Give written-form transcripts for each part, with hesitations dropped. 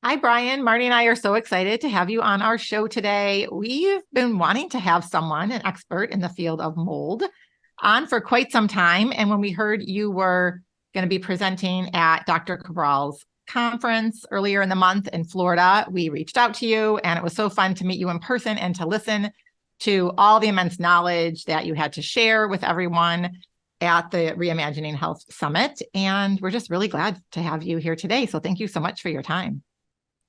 Hi, Brian. Marty and I are so excited to have you on our show today. We've been wanting to have someone, an expert in the field of mold, on for quite some time. And when we heard you were going to be presenting at Dr. Cabral's conference earlier in the month in Florida, we reached out to you, and it was so fun to meet you in person and to listen to all the immense knowledge that you had to share with everyone at the Reimagining Health Summit. And we're just really glad to have you here today. So thank you so much for your time.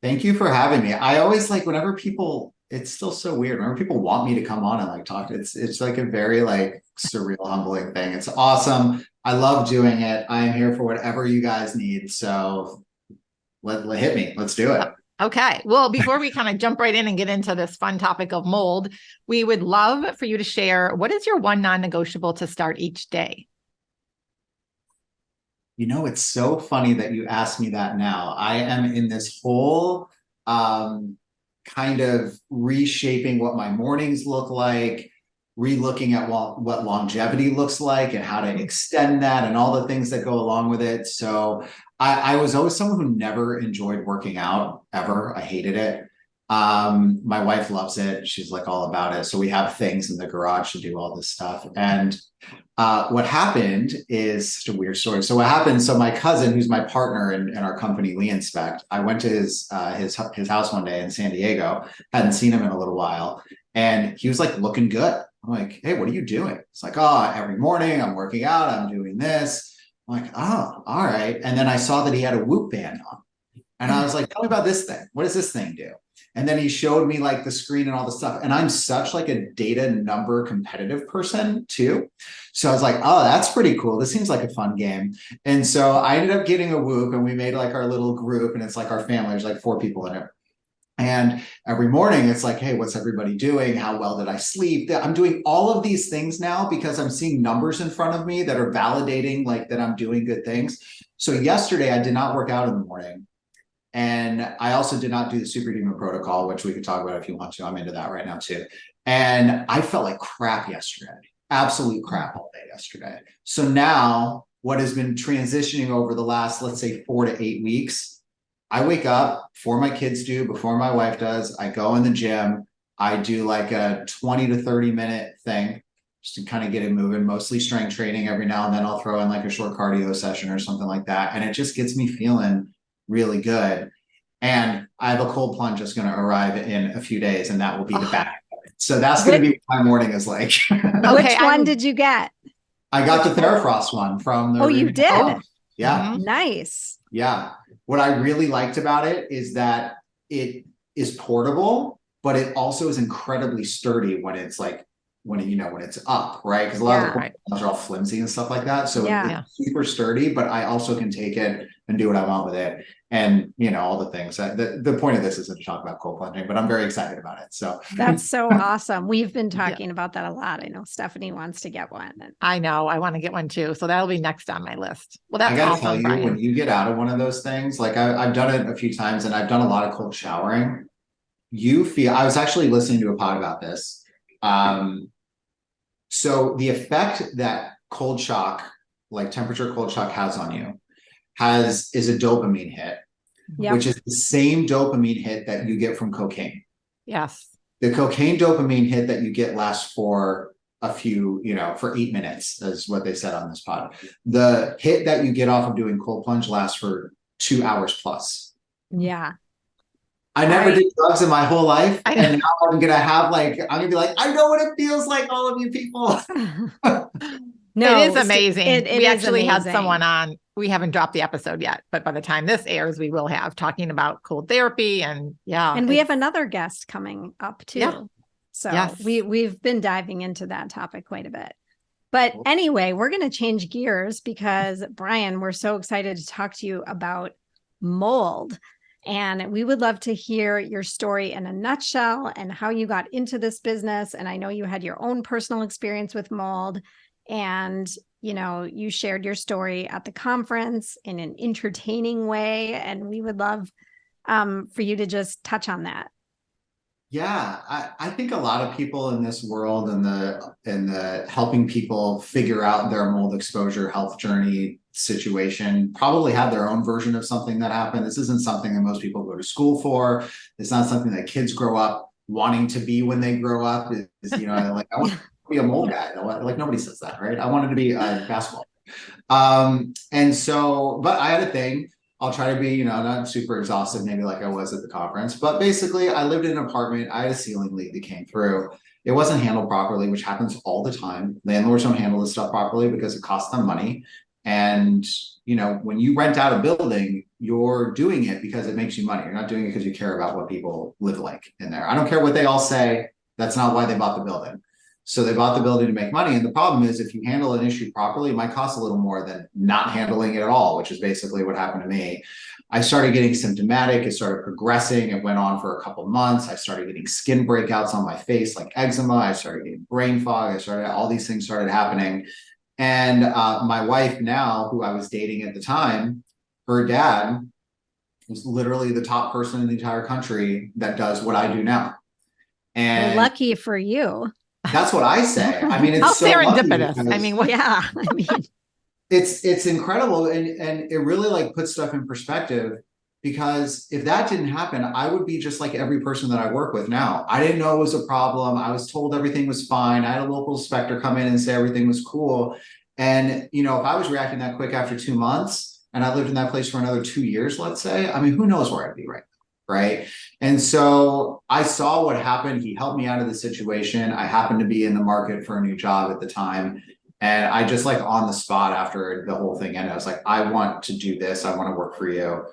Thank you for having me. I always like whenever people, it's still so weird. Whenever people want me to come on and like talk, it's like a very like surreal, humbling thing. It's awesome. I love doing it. I am here for whatever you guys need. So let hit me. Let's do it. Okay. Well, before we kind of jump right in and get into this fun topic of mold, we would love for you to share what is your one non-negotiable to start each day? You know, it's so funny that you asked me that now. I am in this whole kind of reshaping what my mornings look like, re-looking at what longevity looks like and how to extend that and all the things that go along with it. So I was always someone who never enjoyed working out ever. I hated it. My wife loves it. She's like all about it. So we have things in the garage to do all this stuff. And what happened is just a weird story. So what happened? So my cousin, who's my partner in our company, Lee Inspect, I went to his house one day in San Diego. Hadn't seen him in a little while, and he was like looking good. I'm like, hey, what are you doing? It's like, oh, every morning I'm working out. I'm doing this. I'm like, oh, all right. And then I saw that he had a Whoop band on, and I was like, tell me about this thing. What does this thing do? And then he showed me like the screen and all the stuff. And I'm such like a data number competitive person too. So I was like, oh, that's pretty cool. This seems like a fun game. And so I ended up getting a Whoop, and we made like our little group, and it's like our family. There's like 4 people in it. And every morning it's like, hey, what's everybody doing? How well did I sleep? I'm doing all of these things now because I'm seeing numbers in front of me that are validating like that I'm doing good things. So yesterday I did not work out in the morning. And I also did not do the superhuman protocol, which we could talk about if you want to. I'm into that right now too. And I felt like crap yesterday, absolute crap all day yesterday. So now what has been transitioning over the last, let's say 4 to 8 weeks, I wake up before my kids do, before my wife does. I go in the gym. I do like a 20 to 30 minute thing just to kind of get it moving, mostly strength training. Every now and then I'll throw in like a short cardio session or something like that. And it just gets me feeling really good. And I have a cold plunge that's going to arrive in a few days, and that will be the back. So that's going to be what my morning is like. Which one did you get? I got the Therafrost one from the. Oh, you did? Yeah. Nice. Yeah. What I really liked about it is that it is portable, but it also is incredibly sturdy when it's like when it's up, right? Because a lot of the portables are all flimsy and stuff like that. So it's super sturdy, but I also can take it and do what I want with it. And all the things. The point of this isn't to talk about cold plunging, but I'm very excited about it. So that's so awesome. We've been talking about that a lot. I know Stephanie wants to get one. I know. I want to get one too. So that'll be next on my list. Well, that's I gotta awesome, tell you, Brian. when you get out of one of those things, like I've done it a few times, and I've done a lot of cold showering. You feel. I was actually listening to a pod about this. So the effect that cold shock, like temperature cold shock, has on you is a dopamine hit, which is the same dopamine hit that you get from cocaine. Yes. The cocaine dopamine hit that you get lasts for a few, for 8 minutes, is what they said on this pod. The hit that you get off of doing cold plunge lasts for 2 hours plus. Yeah. I never did drugs in my whole life. And now I'm going to be like, I know what it feels like, all of you people. No, it is amazing. We actually had someone on. We haven't dropped the episode yet, but by the time this airs, we will have talking about cold therapy and And we have another guest coming up too. Yeah. So we've been diving into that topic quite a bit. But anyway, we're going to change gears because Brian, we're so excited to talk to you about mold. And we would love to hear your story in a nutshell and how you got into this business. And I know you had your own personal experience with mold. And, you shared your story at the conference in an entertaining way. And we would love for you to just touch on that. Yeah, I think a lot of people in this world and the helping people figure out their mold exposure health journey situation probably had their own version of something that happened. This isn't something that most people go to school for. It's not something that kids grow up wanting to be when they grow up. It's, you know, like, I want to be a mold guy. Like, nobody says that, right? I wanted to be a basketball. And so, but I had a thing. I'll try to be, you know, not super exhaustive, maybe like I was at the conference, but basically I lived in an apartment. I had a ceiling leak that came through. It wasn't handled properly, which happens all the time. Landlords don't handle this stuff properly because it costs them money. And, you know, when you rent out a building, you're doing it because it makes you money. You're not doing it because you care about what people live like in there. I don't care what they all say. That's not why they bought the building. So they bought the building to make money. And the problem is, if you handle an issue properly, it might cost a little more than not handling it at all, which is basically what happened to me. I started getting symptomatic. It started progressing. It went on for a couple of months. I started getting skin breakouts on my face, like eczema. I started getting brain fog. All these things started happening. And my wife now, who I was dating at the time, her dad was literally the top person in the entire country that does what I do now. And well, lucky for you. That's what I say. I mean, it's how so serendipitous. I mean, yeah, I mean, it's incredible, and it really like puts stuff in perspective, because if that didn't happen, I would be just like every person that I work with now. I didn't know it was a problem. I was told everything was fine. I had a local inspector come in and say everything was cool. And, you know, if I was reacting that quick after 2 months and I lived in that place for another 2 years, let's say, I mean, who knows where I'd be right now. Right. And so I saw what happened. He helped me out of the situation. I happened to be in the market for a new job at the time. And I just like on the spot after the whole thing ended, I was like, I want to do this. I want to work for you.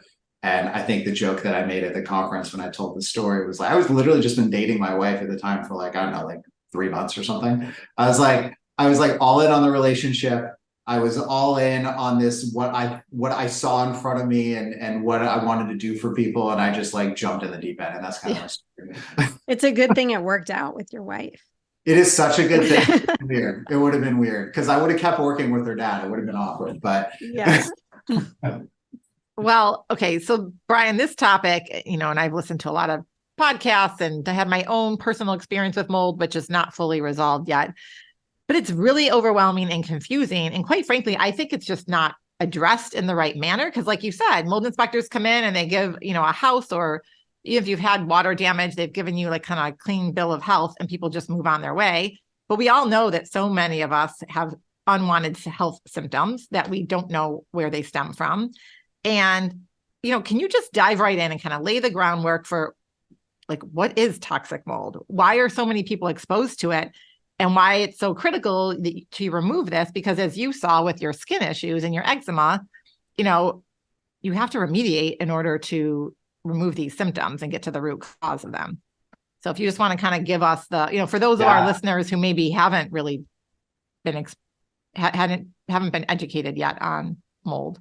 And I think the joke that I made at the conference when I told the story was like, I was literally just been dating my wife at the time for like, I don't know, like 3 months or something. I was like all in on the relationship. I was all in on this, what I saw in front of me and what I wanted to do for people. And I just like jumped in the deep end. And that's kind of my story. It's a good thing it worked out with your wife. It is such a good thing. Weird. It would have been weird because I would have kept working with her dad. It would have been awkward, but yeah. Well, okay. So Brian, this topic, you know, and I've listened to a lot of podcasts and I had my own personal experience with mold, which is not fully resolved yet. But it's really overwhelming and confusing. And quite frankly, I think it's just not addressed in the right manner. Because like you said, mold inspectors come in and they give, you know, a house, or even if you've had water damage, they've given you like kind of a clean bill of health and people just move on their way. But we all know that so many of us have unwanted health symptoms that we don't know where they stem from. And, you know, can you just dive right in and kind of lay the groundwork for like, what is toxic mold? Why are so many people exposed to it? And why it's so critical to remove this, because as you saw with your skin issues and your eczema, you know, you have to remediate in order to remove these symptoms and get to the root cause of them. So if you just want to kind of give us the, you know, for those of our listeners who maybe haven't really been, haven't been educated yet on mold.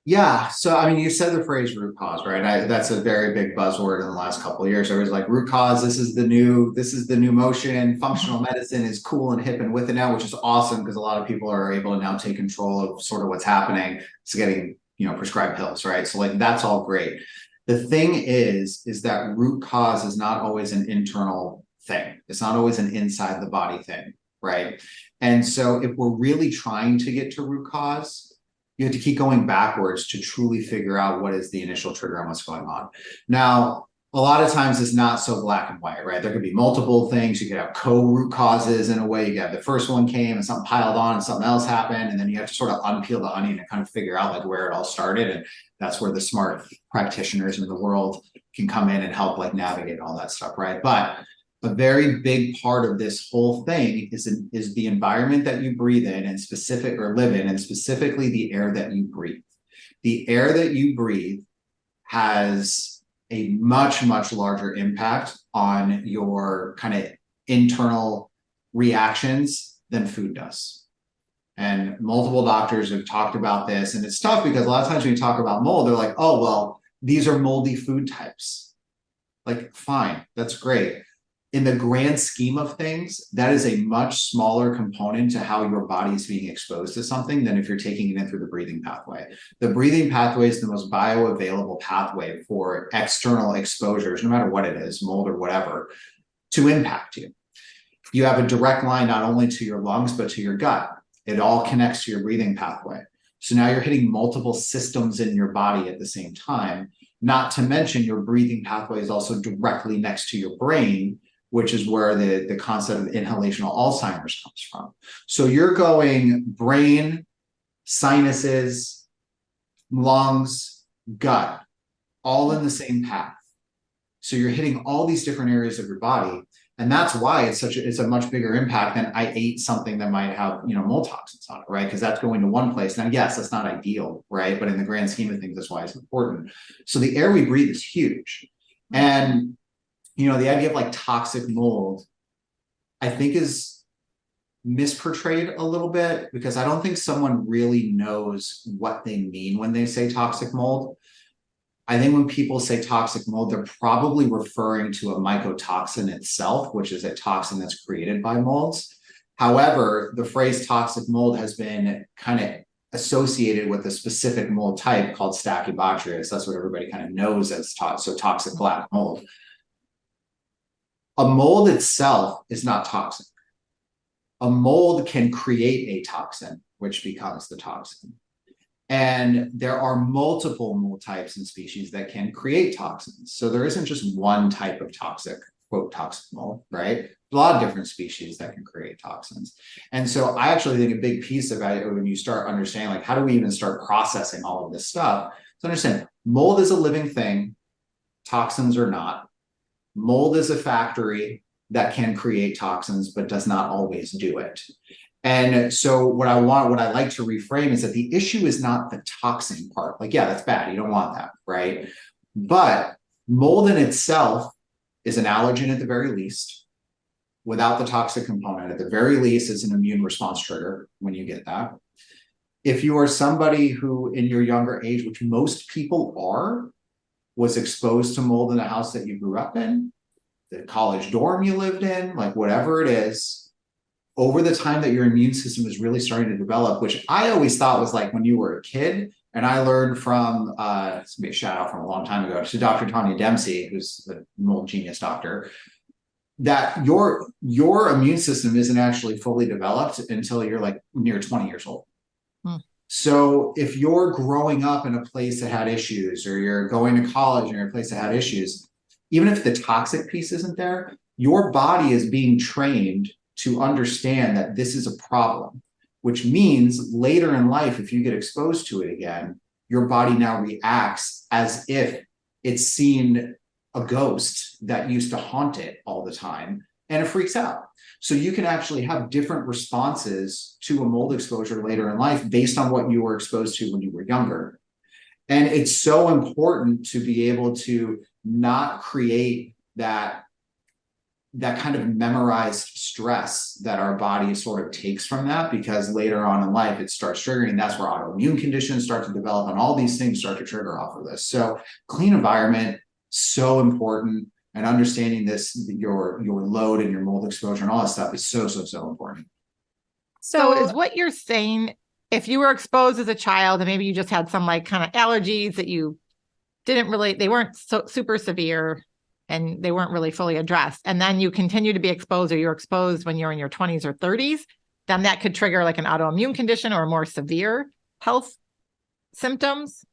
Yeah. So, I mean, you said the phrase root cause, right? That's a very big buzzword in the last couple of years. There was like root cause. This is the new motion. Functional medicine is cool and hip and with it now, which is awesome because a lot of people are able to now take control of sort of what's happening. It's getting, you know, prescribed pills, right? So like, that's all great. The thing is that root cause is not always an internal thing. It's not always an inside the body thing, right? And so if we're really trying to get to root cause, you have to keep going backwards to truly figure out what is the initial trigger and what's going on. Now, a lot of times it's not so black and white, right? There could be multiple things. You could have co-root causes in a way. You could have the first one came and something piled on and something else happened. And then you have to sort of unpeel the onion and kind of figure out like where it all started. And that's where the smart practitioners in the world can come in and help like navigate all that stuff, right? But a very big part of this whole thing is the environment that you breathe in and live in, and specifically the air that you breathe. The air that you breathe has a much, much larger impact on your kind of internal reactions than food does. And multiple doctors have talked about this, and it's tough because a lot of times when you talk about mold, they're like, oh, well, these are moldy food types. Like, fine, that's great. In the grand scheme of things, that is a much smaller component to how your body is being exposed to something than if you're taking it in through the breathing pathway. The breathing pathway is the most bioavailable pathway for external exposures, no matter what it is, mold or whatever, to impact you. You have a direct line not only to your lungs, but to your gut. It all connects to your breathing pathway. So now you're hitting multiple systems in your body at the same time, not to mention your breathing pathway is also directly next to your brain, which is where the concept of inhalational Alzheimer's comes from. So you're going brain, sinuses, lungs, gut, all in the same path. So you're hitting all these different areas of your body. And that's why it's a much bigger impact than I ate something that might have, mold toxins on it, right? Because that's going to one place. Now, yes, that's not ideal, right? But in the grand scheme of things, that's why it's important. So the air we breathe is huge. And, the idea of like toxic mold, I think is misportrayed a little bit, because I don't think someone really knows what they mean when they say toxic mold. I think when people say toxic mold, they're probably referring to a mycotoxin itself, which is a toxin that's created by molds. However, the phrase toxic mold has been kind of associated with a specific mold type called Stachybotrys. That's what everybody kind of knows as toxic black mold. A mold itself is not toxic. A mold can create a toxin, which becomes the toxin. And there are multiple mold types and species that can create toxins. So there isn't just one type of toxic, quote, toxic mold, right? A lot of different species that can create toxins. And so I actually think a big piece about it when you start understanding, like, how do we even start processing all of this stuff? So understand, mold is a living thing. Toxins are not. Mold is a factory that can create toxins, but does not always do it. And so what I like to reframe is that the issue is not the toxin part. Like, yeah, that's bad. You don't want that, right? But mold in itself is an allergen at the very least. Without the toxic component, at the very least, it's an immune response trigger when you get that. If you are somebody who in your younger age, which most people are, was exposed to mold in the house that you grew up in, the college dorm you lived in, like whatever it is, over the time that your immune system is really starting to develop, which I always thought was like when you were a kid. And I learned from, it's gonna be a shout out from a long time ago to Dr. Tanya Dempsey, who's the mold genius doctor, that your immune system isn't actually fully developed until you're like near 20 years old. So if you're growing up in a place that had issues, or you're going to college and you're in a place that had issues, even if the toxic piece isn't there, your body is being trained to understand that this is a problem, which means later in life, if you get exposed to it again, your body now reacts as if it's seen a ghost that used to haunt it all the time, and it freaks out. So you can actually have different responses to a mold exposure later in life based on what you were exposed to when you were younger. And it's so important to be able to not create that kind of memorized stress that our body sort of takes from that, because later on in life it starts triggering. That's where autoimmune conditions start to develop, and all these things start to trigger off of this. So clean environment, so important. And understanding this, your load and your mold exposure and all that stuff is so important. So is what you're saying, if you were exposed as a child and maybe you just had some like kind of allergies that you they weren't so super severe and they weren't really fully addressed, and then you continue to be exposed, or you're exposed when you're in your 20s or 30s, then that could trigger like an autoimmune condition or more severe health symptoms?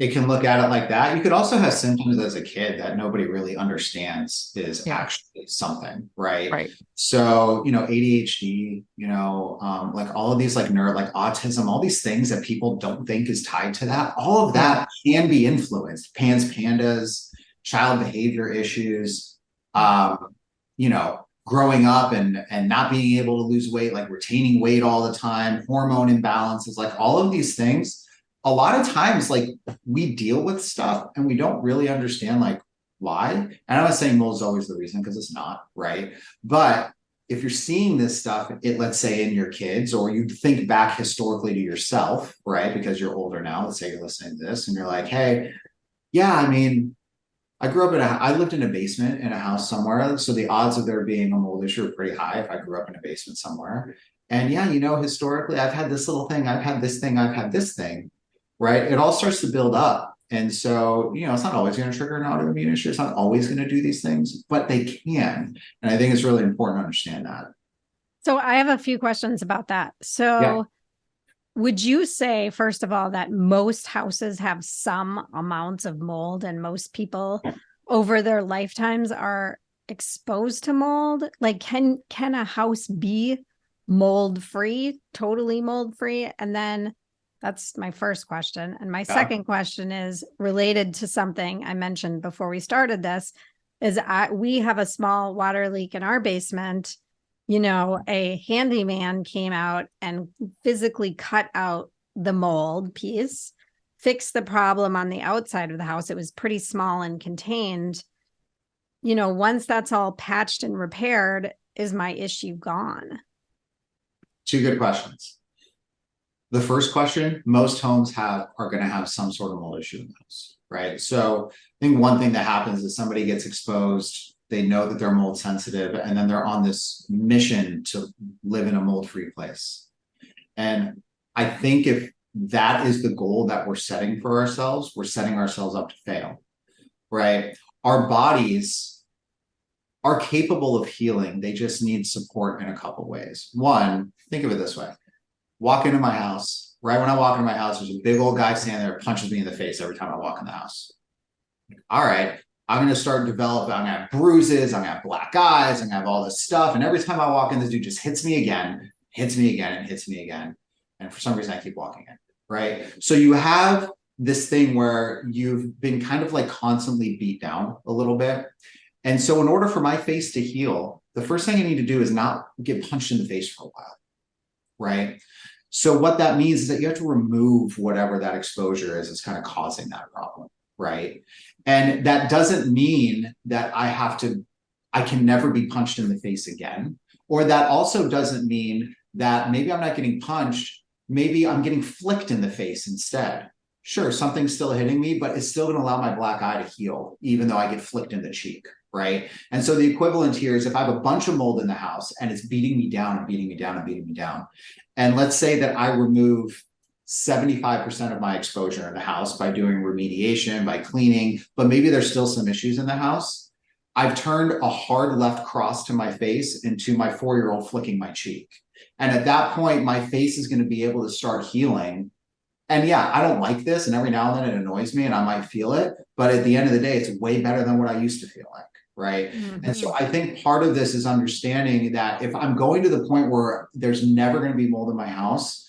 It can look at it like that. You could also have symptoms as a kid that nobody really understands is actually something, right? Right. So, ADHD, like all of these like like autism, all these things that people don't think is tied to that, all of that can be influenced. Pandas, child behavior issues, growing up and not being able to lose weight, like retaining weight all the time, hormone imbalances, like all of these things. A lot of times, like, we deal with stuff and we don't really understand like why. And I'm not saying mold is always the reason, because it's not, right? But if you're seeing this stuff, let's say in your kids, or you think back historically to yourself, right? Because you're older now, let's say you're listening to this and you're like, hey, yeah, I mean, I lived in a basement in a house somewhere. So the odds of there being a mold issue are pretty high if I grew up in a basement somewhere. And yeah, historically, I've had this little thing, I've had this thing, I've had this thing. Right? It all starts to build up. And so, it's not always going to trigger an autoimmune issue. It's not always going to do these things, but they can. And I think it's really important to understand that. So I have a few questions about that. So Would you say, first of all, that most houses have some amounts of mold and most people over their lifetimes are exposed to mold? Like, can a house be mold free, totally mold free? And then that's my first question. And my second question is related to something I mentioned before we started this, is we have a small water leak in our basement. You know, a handyman came out and physically cut out the mold piece, fixed the problem on the outside of the house. It was pretty small and contained. You know, once that's all patched and repaired, is my issue gone? Two good questions. The first question, most homes are going to have some sort of mold issue in the house, right? So I think one thing that happens is somebody gets exposed, they know that they're mold sensitive, and then they're on this mission to live in a mold-free place. And I think if that is the goal that we're setting for ourselves, we're setting ourselves up to fail, right? Our bodies are capable of healing. They just need support in a couple ways. One, think of it this way. Walk into my house. Right when I walk into my house, there's a big old guy standing there, punches me in the face every time I walk in the house. All right, I'm going to start developing, I'm going to have bruises, I'm going to have black eyes, I'm going to have all this stuff. And every time I walk in, this dude just hits me again, and hits me again. And for some reason, I keep walking in, right? So you have this thing where you've been kind of like constantly beat down a little bit. And so in order for my face to heal, the first thing I need to do is not get punched in the face for a while, right? So what that means is that you have to remove whatever that exposure is that's kind of causing that problem, right? And that doesn't mean that I can never be punched in the face again. Or that also doesn't mean that maybe I'm not getting punched, maybe I'm getting flicked in the face instead. Sure, something's still hitting me, but it's still going to allow my black eye to heal, even though I get flicked in the cheek, right? And so the equivalent here is if I have a bunch of mold in the house and it's beating me down and beating me down and beating me down, and let's say that I remove 75% of my exposure in the house by doing remediation, by cleaning, but maybe there's still some issues in the house. I've turned a hard left cross to my face into my 4-year-old flicking my cheek. And at that point, my face is going to be able to start healing. And yeah, I don't like this. And every now and then it annoys me and I might feel it. But at the end of the day, it's way better than what I used to feel like. Right. Mm-hmm. And so I think part of this is understanding that if I'm going to the point where there's never going to be mold in my house,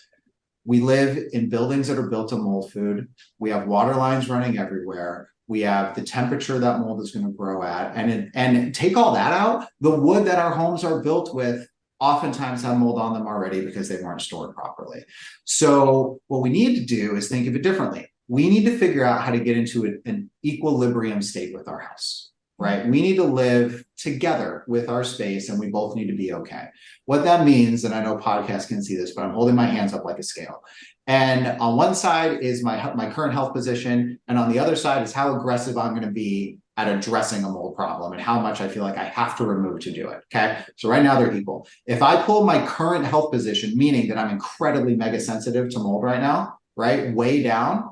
we live in buildings that are built to mold food. We have water lines running everywhere. We have the temperature that mold is going to grow at. And take all that out, the wood that our homes are built with oftentimes have mold on them already because they weren't stored properly. So what we need to do is think of it differently. We need to figure out how to get into an equilibrium state with our house. Right? We need to live together with our space and we both need to be okay. What that means, and I know podcasts can see this, but I'm holding my hands up like a scale. And on one side is my current health position. And on the other side is how aggressive I'm going to be at addressing a mold problem and how much I feel like I have to remove to do it. Okay. So right now they're equal. If I pull my current health position, meaning that I'm incredibly mega sensitive to mold right now, right, way down,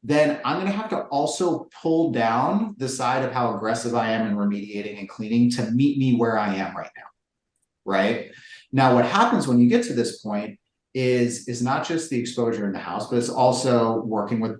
then I'm going to have to also pull down the side of how aggressive I am in remediating and cleaning to meet me where I am right now, right? Now, what happens when you get to this point is not just the exposure in the house, but it's also working with,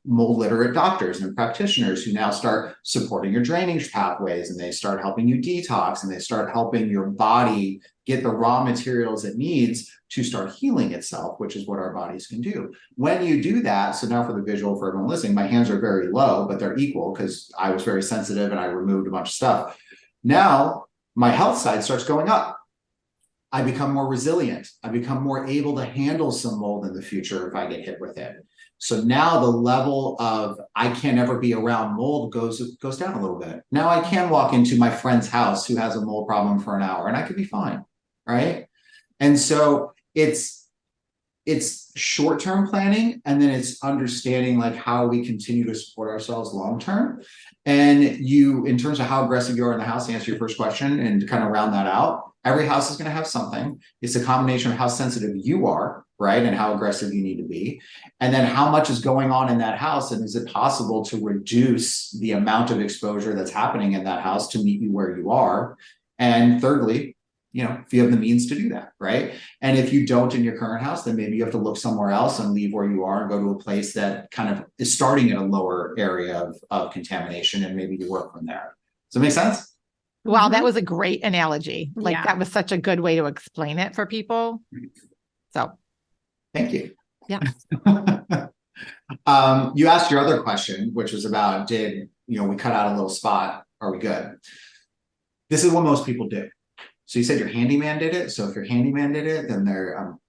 mold literate doctors and practitioners who now start supporting your drainage pathways and they start helping you detox and they start helping your body get the raw materials it needs to start healing itself, which is what our bodies can do. When you do that, so now for the visual for everyone listening, my hands are very low, but they're equal because I was very sensitive and I removed a bunch of stuff. Now my health side starts going up. I become more resilient. I become more able to handle some mold in the future if I get hit with it. So now the level of I can't ever be around mold goes down a little bit. Now I can walk into my friend's house who has a mold problem for an hour and I could be fine, right? And so it's short-term planning, and then it's understanding like how we continue to support ourselves long-term. And in terms of how aggressive you are in the house, to answer your first question and to kind of round that out, every house is going to have something. It's a combination of how sensitive you are, right? And how aggressive you need to be. And then how much is going on in that house. And is it possible to reduce the amount of exposure that's happening in that house to meet you where you are? And thirdly, if you have the means to do that, right? And if you don't in your current house, then maybe you have to look somewhere else and leave where you are and go to a place that kind of is starting at a lower area of contamination, and maybe you work from there. Does that make sense? Wow, that was a great analogy. Like Yeah. that was such a good way to explain it for people. So thank you. Yeah. You asked your other question, which was about, did we cut out a little spot? Are we good? This is what most people do. So you said your handyman did it. So if your handyman did it, then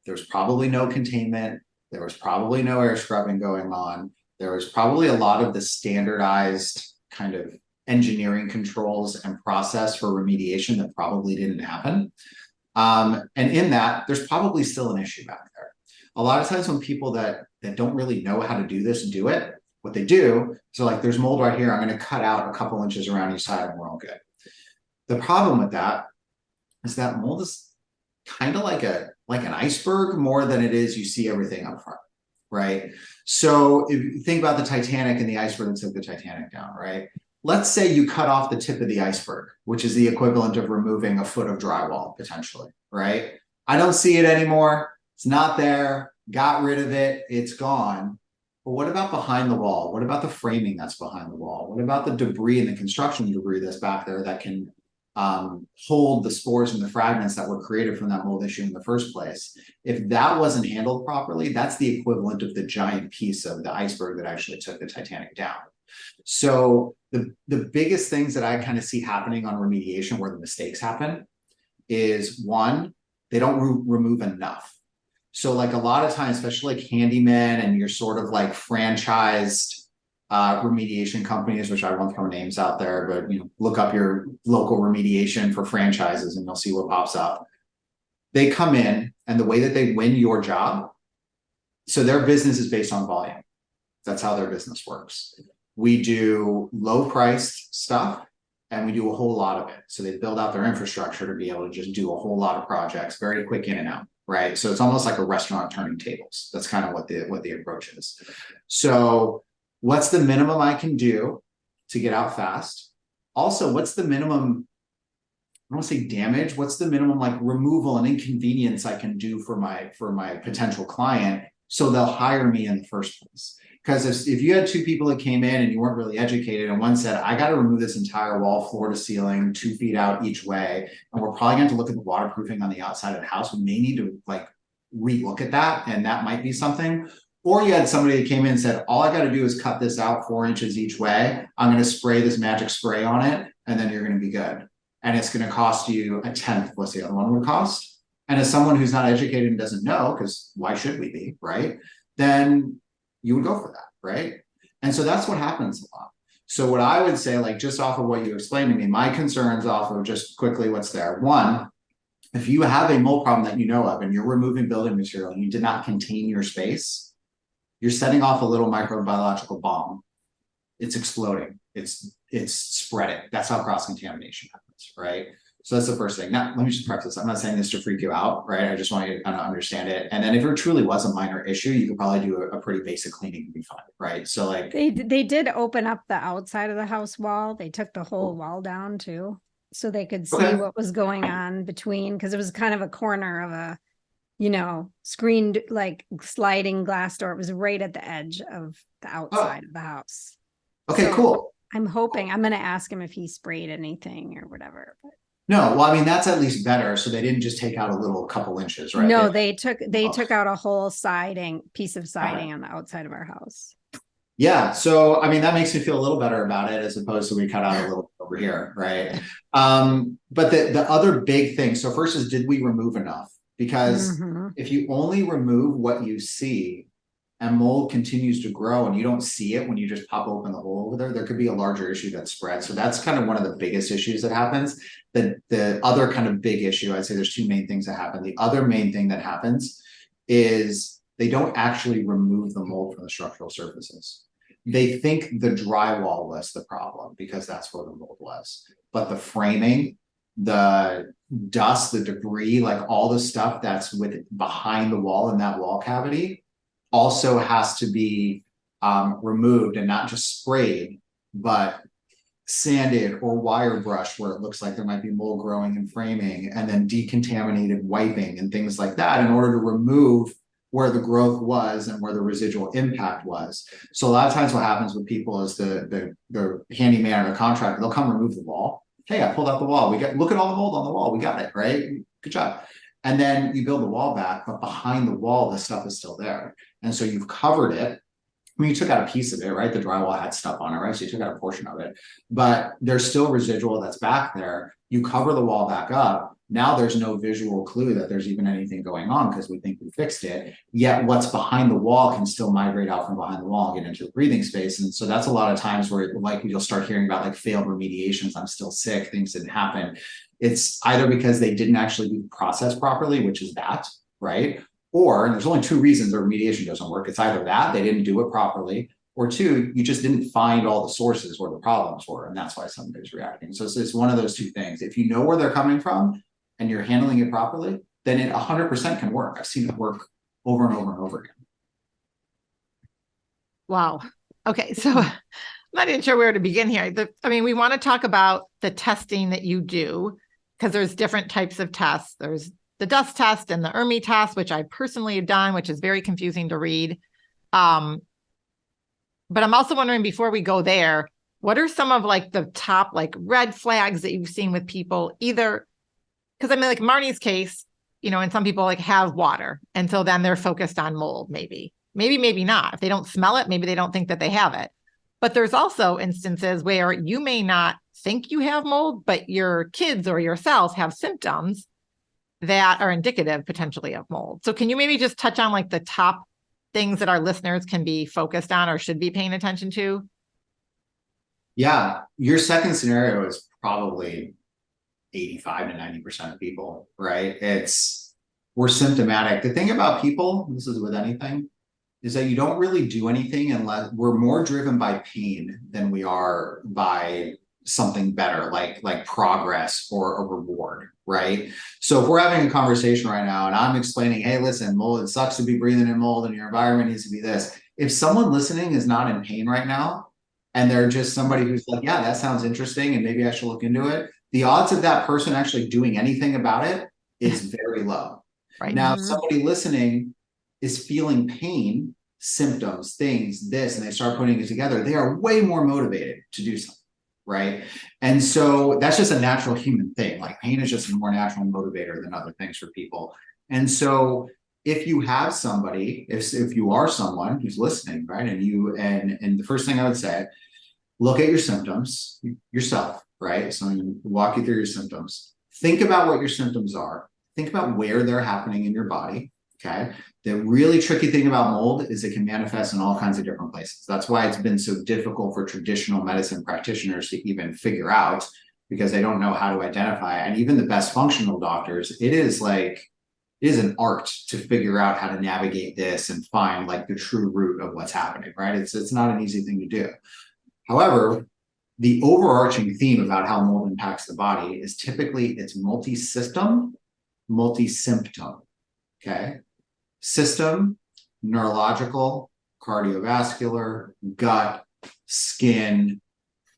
there's probably no containment. There was probably no air scrubbing going on. There was probably a lot of the standardized kind of engineering controls and process for remediation that probably didn't happen. And in that, there's probably still an issue back there. A lot of times when people that don't really know how to do this do it, what they do, so like there's mold right here, I'm going to cut out a couple inches around each side and we're all good. The problem with that is that mold is kind of like an iceberg more than it is you see everything up front, right? So if you think about the Titanic and the iceberg that took the Titanic down, right? Let's say you cut off the tip of the iceberg, which is the equivalent of removing a foot of drywall potentially, right? I don't see it anymore. It's not there. Got rid of it. It's gone. But what about behind the wall? What about the framing that's behind the wall? What about the debris and the construction debris that's back there that can hold the spores and the fragments that were created from that mold issue in the first place? If that wasn't handled properly, that's the equivalent of the giant piece of the iceberg that actually took the Titanic down. So the biggest things that I kind of see happening on remediation where the mistakes happen is, one, they don't remove enough. So like a lot of times, especially like handyman and your sort of like franchised remediation companies, which I won't throw names out there, but look up your local remediation for franchises and you'll see what pops up. They come in, and the way that they win your job, so their business is based on volume. That's how their business works. We do low priced stuff and we do a whole lot of it. So they build out their infrastructure to be able to just do a whole lot of projects, very quick in and out, right? So it's almost like a restaurant turning tables. That's kind of what the approach is. So what's the minimum I can do to get out fast? Also, what's the minimum, I don't want to say damage, what's the minimum like removal and inconvenience I can do for my potential client so they'll hire me in the first place? Because if you had two people that came in and you weren't really educated, and one said, I got to remove this entire wall, floor to ceiling, 2 feet out each way, and we're probably going to look at the waterproofing on the outside of the house, we may need to like relook at that, and that might be something. Or you had somebody that came in and said, all I got to do is cut this out 4 inches each way. I'm going to spray this magic spray on it, and then you're going to be good. And it's going to cost you a tenth what the other one would cost. And as someone who's not educated and doesn't know, because why should we be, right? Then you would go for that, right? And so that's what happens a lot. So what I would say, like just off of what you explained to me, my concerns off of just quickly what's there. One, if you have a mold problem that you know of and you're removing building material and you did not contain your space, you're setting off a little microbiological bomb. It's exploding. It's spreading. That's how cross-contamination happens, right? So that's the first thing. Now, let me just preface this. I'm not saying this to freak you out, right? I just want you to kind of understand it. And then if it truly was a minor issue, you could probably do a pretty basic cleaning and be fine, right? So like they did open up the outside of the house wall. They took the whole wall down too, so they could see what was going on between, because it was kind of a corner of a, screened like sliding glass door. It was right at the edge of the outside of the house. Okay, so cool. I'm hoping, I'm going to ask him if he sprayed anything or whatever. But. No, well, I mean, that's at least better. So they didn't just take out a little couple inches, right? No, they took out a whole piece of siding on the outside of our house. Yeah. So, I mean, that makes me feel a little better about it as opposed to we cut out a little over here, right? But the other big thing, so first is, did we remove enough? Because if you only remove what you see and mold continues to grow and you don't see it when you just pop open the hole over there, there could be a larger issue that spreads. So that's kind of one of the biggest issues that happens. The other kind of big issue, I'd say there's two main things that happen. The other main thing that happens is they don't actually remove the mold from the structural surfaces. They think the drywall was the problem because that's where the mold was. But the framing, the dust, the debris, like all the stuff that's behind the wall in that wall cavity also has to be removed, and not just sprayed, but sanded or wire brushed where it looks like there might be mold growing and framing, and then decontaminated wiping and things like that in order to remove where the growth was and where the residual impact was. So a lot of times what happens with people is the handyman or the contractor, they'll come remove the wall. Hey, I pulled out the wall. Look at all the mold on the wall. We got it, right? Good job. And then you build the wall back, but behind the wall, the stuff is still there. And so you've covered it. I mean, you took out a piece of it, right? The drywall had stuff on it, right? So you took out a portion of it, but there's still residual that's back there. You cover the wall back up. Now there's no visual clue that there's even anything going on because we think we fixed it. Yet what's behind the wall can still migrate out from behind the wall and get into the breathing space. And so that's a lot of times where like you'll start hearing about like failed remediations. I'm still sick. Things didn't happen. It's either because they didn't actually do the process properly, which is that, right? Or, and there's only two reasons the remediation doesn't work. It's either that they didn't do it properly, or two, you just didn't find all the sources where the problems were. And that's why somebody's reacting. So it's one of those two things. If you know where they're coming from and you're handling it properly, then it 100% can work. I've seen it work over and over and over again. Wow. Okay. So I'm not even sure where to begin here. We want to talk about the testing that you do because there's different types of tests. There's the dust test and the ERMI test, which I personally have done, which is very confusing to read. But I'm also wondering, before we go there, what are some of like the top like red flags that you've seen with people, either because like Marnie's case, and some people like have water. And so then they're focused on mold, maybe not. If they don't smell it, maybe they don't think that they have it. But there's also instances where you may not think you have mold, but your kids or yourselves have symptoms that are indicative potentially of mold. So can you maybe just touch on like the top things that our listeners can be focused on or should be paying attention to? Yeah, your second scenario is probably 85 to 90% of people, right? We're symptomatic. The thing about people, this is with anything, is that you don't really do anything unless we're more driven by pain than we are by something better, like progress or a reward, right? So if we're having a conversation right now and I'm explaining, hey, listen, mold, it sucks to be breathing in mold and your environment needs to be this. If someone listening is not in pain right now, and they're just somebody who's like, yeah, that sounds interesting and maybe I should look into it, the odds of that person actually doing anything about it is very low. Right. Now, if somebody listening is feeling pain, symptoms, things, this, and they start putting it together, they are way more motivated to do something. Right. And so that's just a natural human thing. Like pain is just a more natural motivator than other things for people. And so if you have somebody, if you are someone who's listening, right, and the first thing I would say, look at your symptoms yourself, right? So I'm going to walk you through your symptoms. Think about what your symptoms are. Think about where they're happening in your body. Okay. The really tricky thing about mold is it can manifest in all kinds of different places. That's why it's been so difficult for traditional medicine practitioners to even figure out, because they don't know how to identify. And even the best functional doctors, it is an art to figure out how to navigate this and find like the true root of what's happening, right? It's not an easy thing to do. However, the overarching theme about how mold impacts the body is typically it's multi-system, multi-symptom. Okay. System, neurological, cardiovascular, gut, skin,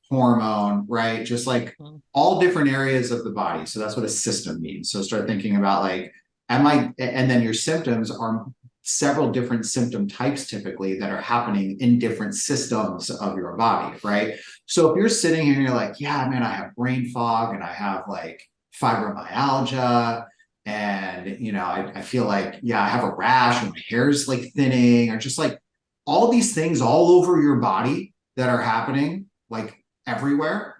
hormone, right? Just like all different areas of the body. So that's what a system means. So start thinking about like, and then your symptoms are several different symptom types typically that are happening in different systems of your body, right? So if you're sitting here and you're like, yeah, man, I have brain fog and I have like fibromyalgia, and, I feel like, yeah, I have a rash and my hair's like thinning, or just like all these things all over your body that are happening like everywhere.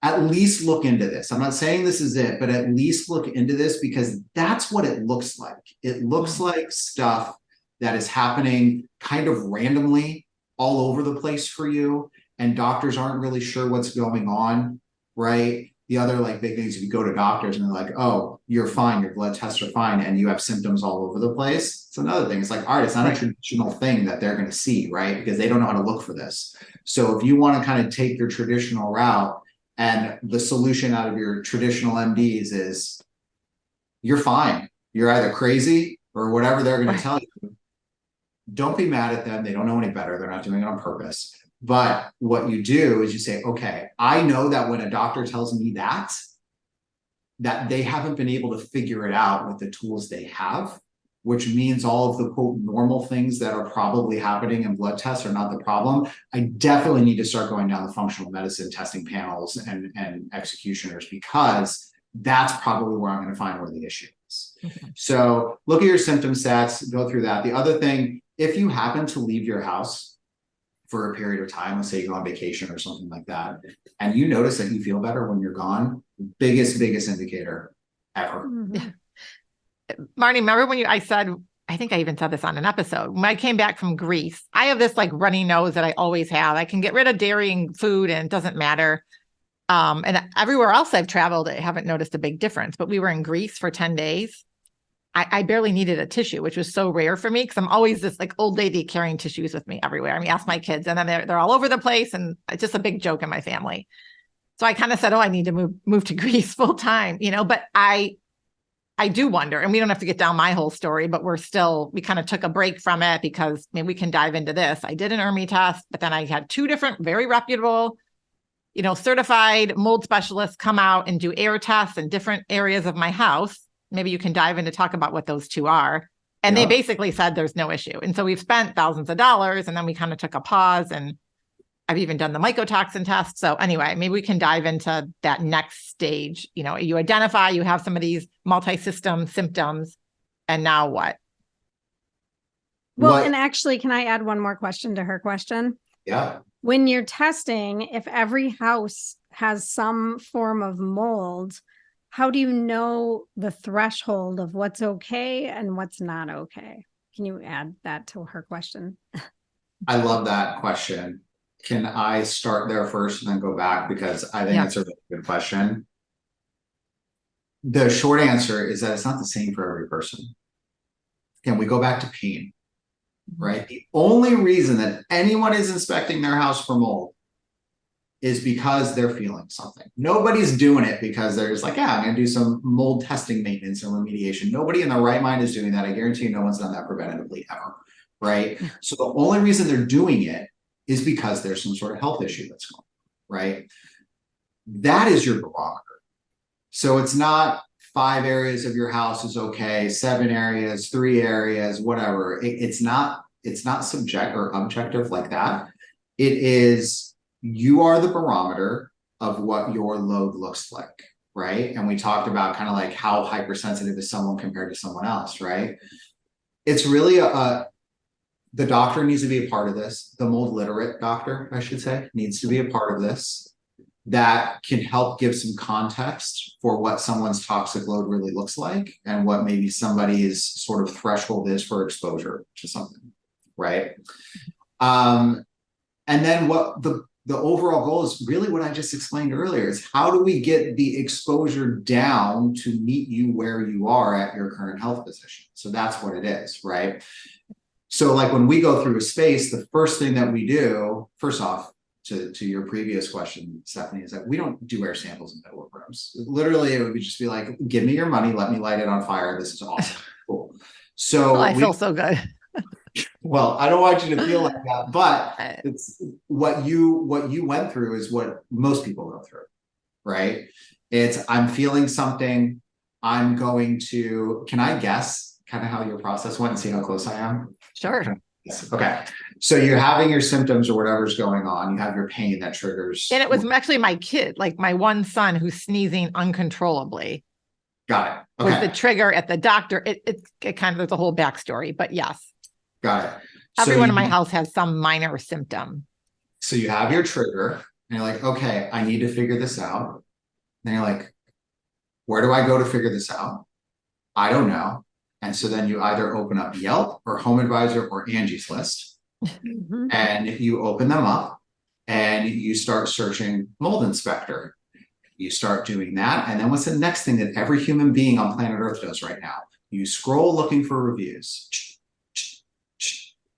At least look into this. I'm not saying this is it, but at least look into this, because that's what it looks like. It looks like stuff that is happening kind of randomly all over the place for you, and doctors aren't really sure what's going on, right? The other like big things, if you go to doctors and they're like, oh, you're fine, your blood tests are fine, and you have symptoms all over the place. It's another thing. It's like, all right, it's not a traditional thing that they're going to see, right? Because they don't know how to look for this. So if you want to kind of take your traditional route, and the solution out of your traditional MDs is you're fine, you're either crazy or whatever they're going to tell you, don't be mad at them. They don't know any better. They're not doing it on purpose. But what you do is you say, okay, I know that when a doctor tells me that they haven't been able to figure it out with the tools they have, which means all of the quote normal things that are probably happening in blood tests are not the problem. I definitely need to start going down the functional medicine testing panels and executioners, because that's probably where I'm going to find where the issue is. Okay. So look at your symptom sets, go through that. The other thing, if you happen to leave your house for a period of time, let's say you go on vacation or something like that, and you notice that you feel better when you're gone, biggest indicator ever. Yeah. Marnie, remember when I said, I think I even said this on an episode, when I came back from Greece, I have this like runny nose that I always have. I can get rid of dairy and food and it doesn't matter. And everywhere else I've traveled, I haven't noticed a big difference, but we were in Greece for 10 days. I barely needed a tissue, which was so rare for me because I'm always this like old lady carrying tissues with me everywhere. I mean, ask my kids, and then they're all over the place, and it's just a big joke in my family. So I kind of said, oh, I need to move to Greece full time, but I do wonder, and we don't have to get down my whole story, but we kind of took a break from it because maybe we can dive into this. I did an ERMI test, but then I had 2 different, very reputable, certified mold specialists come out and do air tests in different areas of my house. Maybe you can dive in to talk about what those 2 are. And They basically said there's no issue. And so we've spent thousands of dollars, and then we kind of took a pause, and I've even done the mycotoxin test. So anyway, maybe we can dive into that next stage. You identify, you have some of these multi-system symptoms, and now what? Well, and actually, can I add one more question to her question? Yeah. When you're testing, if every house has some form of mold, how do you know the threshold of what's okay and what's not okay? Can you add that to her question? I love that question. Can I start there first and then go back? Because I think it's a really good question. The short answer is that it's not the same for every person. Again, we go back to pain, right? The only reason that anyone is inspecting their house for mold is because they're feeling something. Nobody's doing it because they're just like, I'm going to do some mold testing maintenance and remediation. Nobody in their right mind is doing that. I guarantee you no one's done that preventatively ever, right? So the only reason they're doing it is because there's some sort of health issue that's going on, right? That is your barometer. So it's not 5 areas of your house is okay, 7 areas, 3 areas, whatever. It's not subjective or objective like that. It is, you are the barometer of what your load looks like, right? And we talked about kind of like how hypersensitive is someone compared to someone else, right? It's really the doctor needs to be a part of this. The mold literate doctor, I should say, needs to be a part of this. That can help give some context for what someone's toxic load really looks like and what maybe somebody's sort of threshold is for exposure to something, right? And then what the overall goal is really what I just explained earlier is how do we get the exposure down to meet you where you are at your current health position? So that's what it is, right? So like when we go through a space, the first thing that we do, first off, to your previous question, Stephanie, is that we don't do air samples in the middle of rooms. Literally, it would just be like, give me your money, let me light it on fire. This is awesome. Cool. So I feel so good. Well, I don't want you to feel like that, but it's what you went through is what most people go through, right? It's I'm feeling something. I'm going to, can I guess kind of how your process went and see how close I am? Sure. Okay. So you're having your symptoms or whatever's going on. You have your pain that triggers. And it was actually my kid, like my one son who's sneezing uncontrollably. Got it. Okay. Was the trigger at the doctor. It kind of, there's a whole backstory, but yes. Got it. Everyone in my house has some minor symptom. So you have your trigger and you're like, okay, I need to figure this out. Then you're like, where do I go to figure this out? I don't know. And so then you either open up Yelp or Home Advisor or Angie's List, and you open them up and you start searching mold inspector. You start doing that. And then what's the next thing that every human being on planet Earth does right now? You scroll looking for reviews.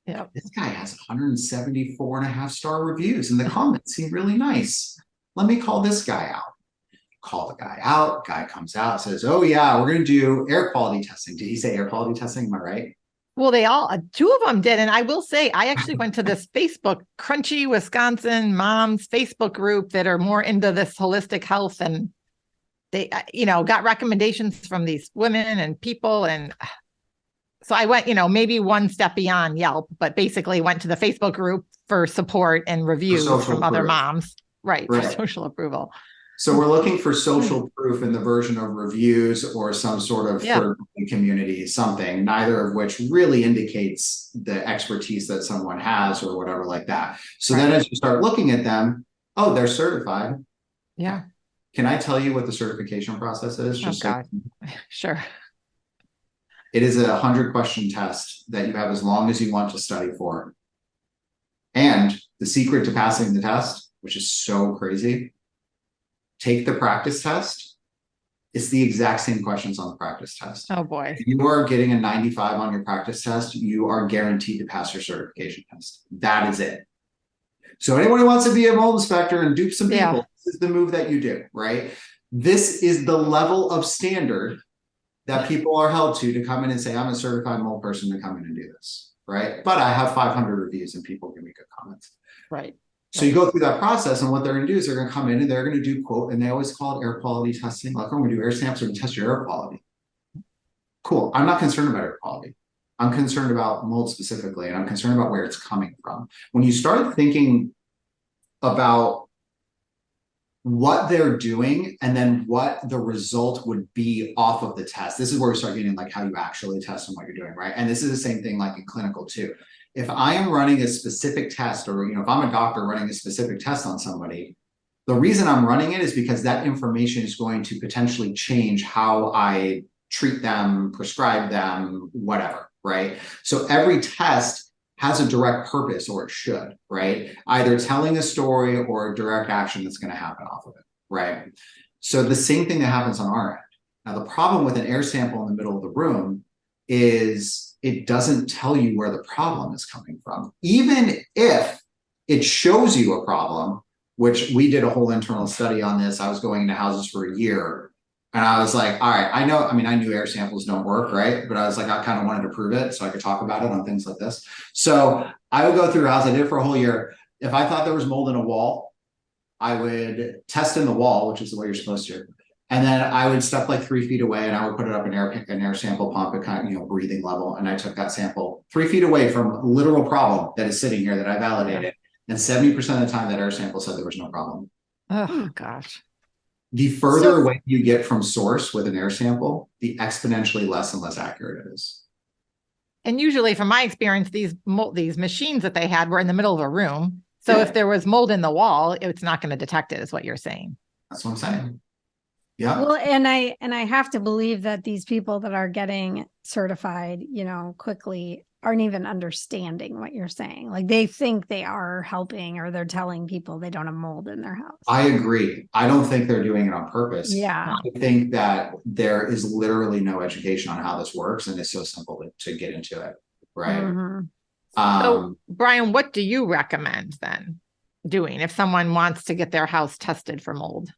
Yep. This guy has 174.5-star reviews and the comments seem really nice. Let me call this guy out. Call the guy out. Guy comes out, says, oh yeah, we're going to do air quality testing. Did he say air quality testing? Am I right? Well, they all, two of them did. And I will say, I actually went to this Facebook, Crunchy Wisconsin Moms Facebook group that are more into this holistic health. And they, got recommendations from these women and people. And so I went, maybe one step beyond Yelp, but basically went to the Facebook group for support and reviews from other moms. Right. For social approval. So we're looking for social proof in the version of reviews or some sort of third-party community, something, neither of which really indicates the expertise that someone has or whatever like that. So then as you start looking at them, oh, they're certified. Yeah. Can I tell you what the certification process is? Sure. It is a 100-question test that you have as long as you want to study for. And the secret to passing the test, which is so crazy, take the practice test. It's the exact same questions on the practice test. Oh boy. If you are getting a 95 on your practice test, you are guaranteed to pass your certification test. That is it. So anyone who wants to be a mold inspector and dupe some people, this is the move that you do, right? This is the level of standard that people are held to come in and say, I'm a certified mold person to come in and do this, right? But I have 500 reviews and people give me good comments. Right. So you go through that process, and what they're going to do is they're going to come in and they're going to do quote, and they always call it air quality testing. Like, I'm going to do air samples and test your air quality. Cool. I'm not concerned about air quality. I'm concerned about mold specifically, and I'm concerned about where it's coming from. When you start thinking about what they're doing and then what the result would be off of the test, this is where we start getting like how you actually test and what you're doing, right? And this is the same thing like in clinical too. If I am running a specific test, or if I'm a doctor running a specific test on somebody, the reason I'm running it is because that information is going to potentially change how I treat them, prescribe them, whatever, right? So every test has a direct purpose, or it should, right? Either telling a story or a direct action that's going to happen off of it, right? So the same thing that happens on our end. Now, the problem with an air sample in the middle of the room is it doesn't tell you where the problem is coming from. Even if it shows you a problem, which we did a whole internal study on this. I was going into houses for a year and I was like, all right, I knew air samples don't work, right? But I was like, I kind of wanted to prove it so I could talk about it on things like this. So I would go through a house. I did it for a whole year. If I thought there was mold in a wall, I would test in the wall, which is the way you're supposed to. And then I would step like 3 feet away and I would put it up an air sample pump at kind of, breathing level. And I took that sample 3 feet away from a literal problem that is sitting here that I validated. And 70% of the time that air sample said there was no problem. Oh gosh. The further away you get from source with an air sample, the exponentially less and less accurate it is. And usually from my experience, these machines that they had were in the middle of a room. So if there was mold in the wall, it's not going to detect it, is what you're saying. That's what I'm saying. Yeah. Well, and I have to believe that these people that are getting certified, quickly aren't even understanding what you're saying. Like they think they are helping, or they're telling people they don't have mold in their house. I agree. I don't think they're doing it on purpose. Yeah. I think that there is literally no education on how this works, and it's so simple to get into it. Right. Mm-hmm. So Brian, what do you recommend then doing if someone wants to get their house tested for mold?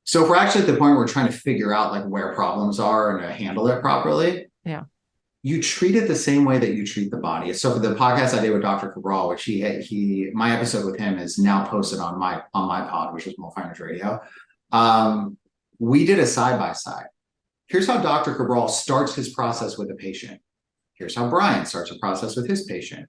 So if we're actually at the point where we're trying to figure out like where problems are and to handle it properly, you treat it the same way that you treat the body. So for the podcast I did with Dr. Cabral, which my episode with him is now posted on my pod, which is Mold Finders Radio. We did a side-by-side. Here's how Dr. Cabral starts his process with a patient. Here's how Brian starts a process with his patient.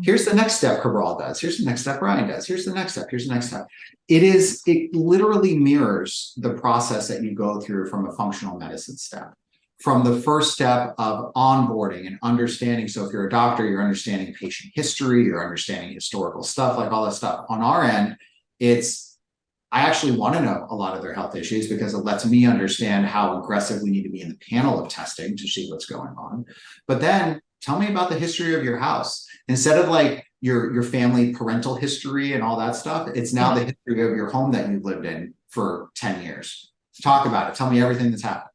Here's the next step Cabral does. Here's the next step Brian does. Here's the next step. Here's the next step. It literally mirrors the process that you go through from a functional medicine step. From the first step of onboarding and understanding. So if you're a doctor, you're understanding patient history, you're understanding historical stuff, like all that stuff. On our end, I actually want to know a lot of their health issues because it lets me understand how aggressive we need to be in the panel of testing to see what's going on. But then tell me about the history of your house. Instead of like your family parental history and all that stuff, it's now the history of your home that you've lived in for 10 years. Talk about it. Tell me everything that's happened.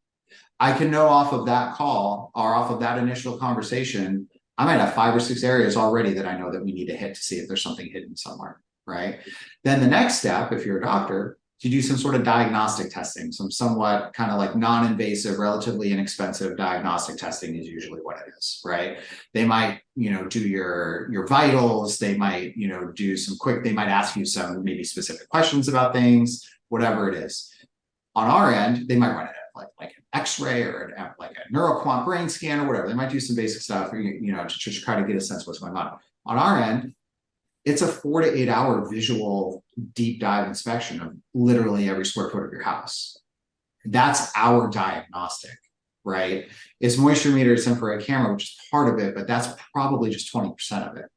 I can know off of that call or off of that initial conversation, I might have 5 or 6 areas already that I know that we need to hit to see if there's something hidden somewhere, right? Then the next step, if you're a doctor, to do some sort of diagnostic testing, some somewhat kind of like non-invasive, relatively inexpensive diagnostic testing is usually what it is, right? They might, do your vitals. They might, do some quick, they might ask you some maybe specific questions about things, whatever it is. On our end, they might run it at like an X-ray or like a neuroquant brain scan or whatever. They might do some basic stuff, to try to get a sense of what's going on. On our end, it's a 4 to 8 hour visual deep dive inspection of literally every square foot of your house. That's our diagnostic, right? It's moisture meter, it's infrared camera, which is part of it, but that's probably just 20% of it.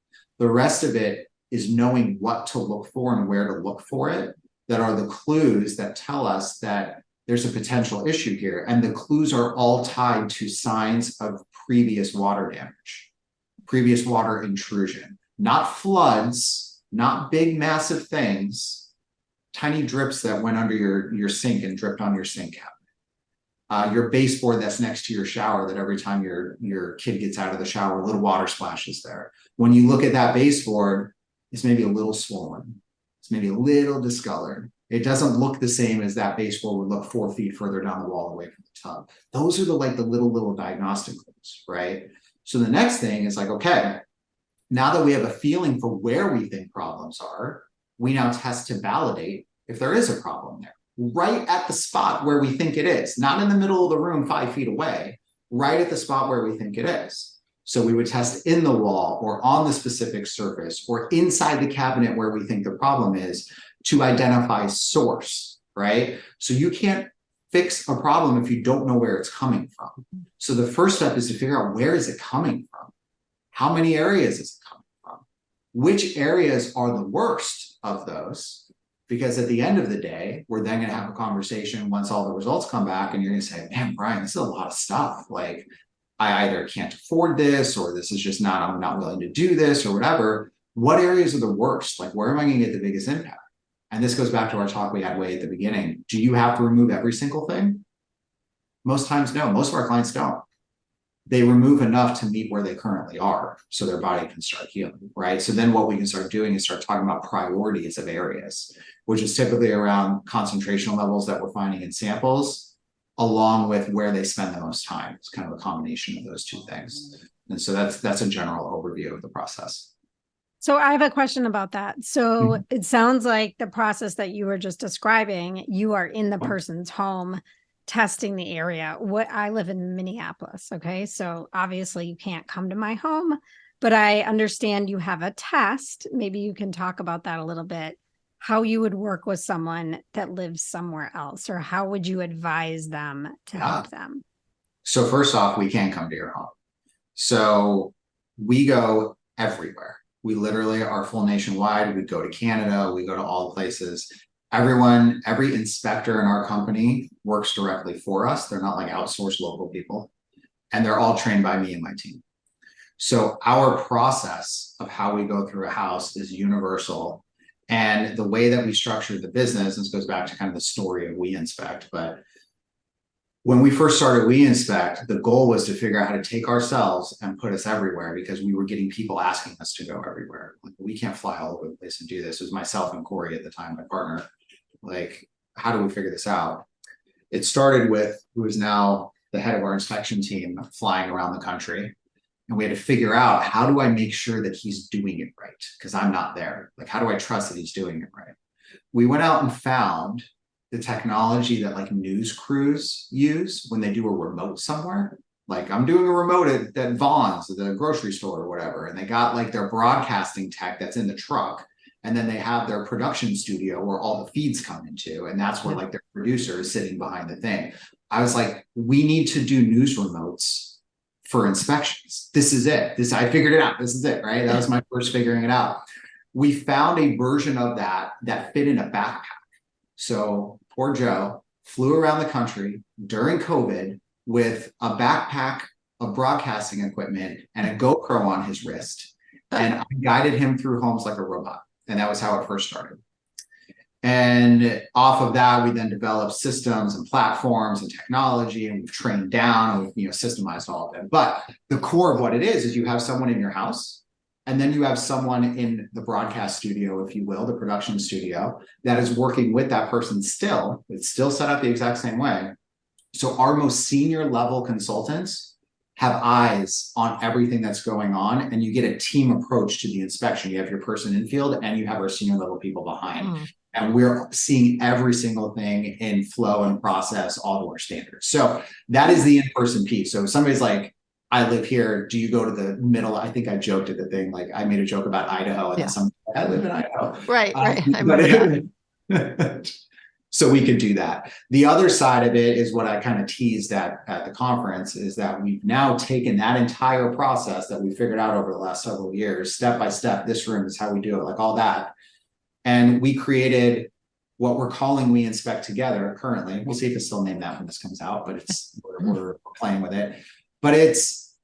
The rest of it is knowing what to look for and where to look for it, that are the clues that tell us that there's a potential issue here. And the clues are all tied to signs of previous water damage, previous water intrusion. Not floods, not big, massive things, tiny drips that went under your sink and dripped on your sink cabinet. Your baseboard that's next to your shower, that every time your kid gets out of the shower, a little water splashes there. When you look at that baseboard, it's maybe a little swollen. It's maybe a little discolored. It doesn't look the same as that baseboard would look 4 feet further down the wall away from the tub. Those are the little diagnostic clues, right? So the next thing is like, okay, now that we have a feeling for where we think problems are, we now test to validate if there is a problem there, right at the spot where we think it is, not in the middle of the room 5 feet away, right at the spot where we think it is. So we would test in the wall or on the specific surface or inside the cabinet where we think the problem is to identify source, right? So you can't fix a problem if you don't know where it's coming from. So the first step is to figure out, where is it coming from? How many areas is it coming from? Which areas are the worst of those? Because at the end of the day, we're then going to have a conversation once all the results come back, and you're going to say, man, Brian, this is a lot of stuff. Like, I either can't afford this, or this is just not, I'm not willing to do this, or whatever. What areas are the worst? Like, where am I going to get the biggest impact? And this goes back to our talk we had way at the beginning. Do you have to remove every single thing? Most times, no. Most of our clients don't. They remove enough to meet where they currently are so their body can start healing, right? So then what we can start doing is start talking about priorities of areas, which is typically around concentration levels that we're finding in samples, along with where they spend the most time. It's kind of a combination of those two things. And so that's a general overview of the process. So I have a question about that. So it sounds like the process that you were just describing, you are in the person's home testing the area. I live in Minneapolis. Okay. So obviously you can't come to my home, but I understand you have a test. Maybe you can talk about that a little bit, how you would work with someone that lives somewhere else, or how would you advise them to help them? So first off, we can come to your home. So we go everywhere. We literally are full nationwide. We go to Canada. We go to all the places. Every inspector in our company works directly for us. They're not like outsourced local people, and they're all trained by me and my team. So our process of how we go through a house is universal. And the way that we structure the business, this goes back to kind of the story of We Inspect, but when we first started We Inspect, the goal was to figure out how to take ourselves and put us everywhere, because we were getting people asking us to go everywhere. Like, we can't fly all over the place and do this. It was myself and Corey at the time, my partner. Like, how do we figure this out? It started with who is now the head of our inspection team flying around the country. And we had to figure out, how do I make sure that he's doing it right? Because I'm not there. Like, how do I trust that he's doing it right? We went out and found the technology that like news crews use when they do a remote somewhere. Like, I'm doing a remote at Vaughn's, at the grocery store or whatever. And they got like their broadcasting tech that's in the truck. And then they have their production studio where all the feeds come into. And that's where like their producer is sitting behind the thing. I was like, we need to do news remotes for inspections. This is it. I figured it out. This is it, right? That was my first figuring it out. We found a version of that fit in a backpack. So poor Joe flew around the country during COVID with a backpack of broadcasting equipment and a GoPro on his wrist. And I guided him through homes like a robot. And that was how it first started. And off of that, we then developed systems and platforms and technology, and we've trained down and we've systemized all of them. But the core of what it is you have someone in your house, And then you have someone in the broadcast studio, if you will, the production studio, that is working with that person still. It's still set up the exact same way. So our most senior level consultants have eyes on everything that's going on, and you get a team approach to the inspection. You have your person in field and you have our senior level people behind. And we're seeing every single thing in flow and process all to our standards. So that is the in-person piece. So if somebody's like, I live here, do you go to the middle? I think I joked at the thing, like I made a joke about Idaho, and then some, I live in Idaho. Right. I remember that. So we could do that. The other side of it is what I kind of teased at the conference, is that we've now taken that entire process that we figured out over the last several years, step by step, this room is how we do it, like all that. And we created what we're calling We Inspect Together currently. We'll see if it's still named that when this comes out, but we're playing with it. But it's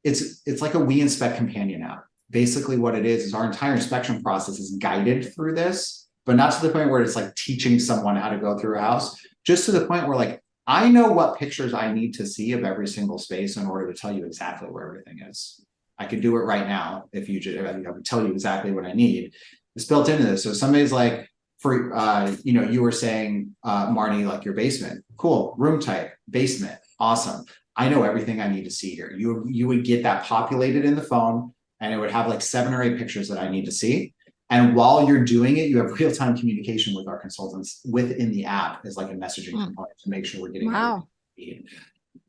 like a We Inspect companion app. Basically what it is our entire inspection process is guided through this, but not to the point where it's like teaching someone how to go through a house, just to the point where like, I know what pictures I need to see of every single space in order to tell you exactly where everything is. I could do it right now if you just, I would tell you exactly what I need. It's built into this. So somebody's like, for you were saying, Marnie, like your basement, cool, room type, basement, awesome. I know everything I need to see here. You would get that populated in the phone, and it would have like 7 or 8 pictures that I need to see. And while you're doing it, you have real-time communication with our consultants within the app as like a messaging component to make sure we're getting everything we need.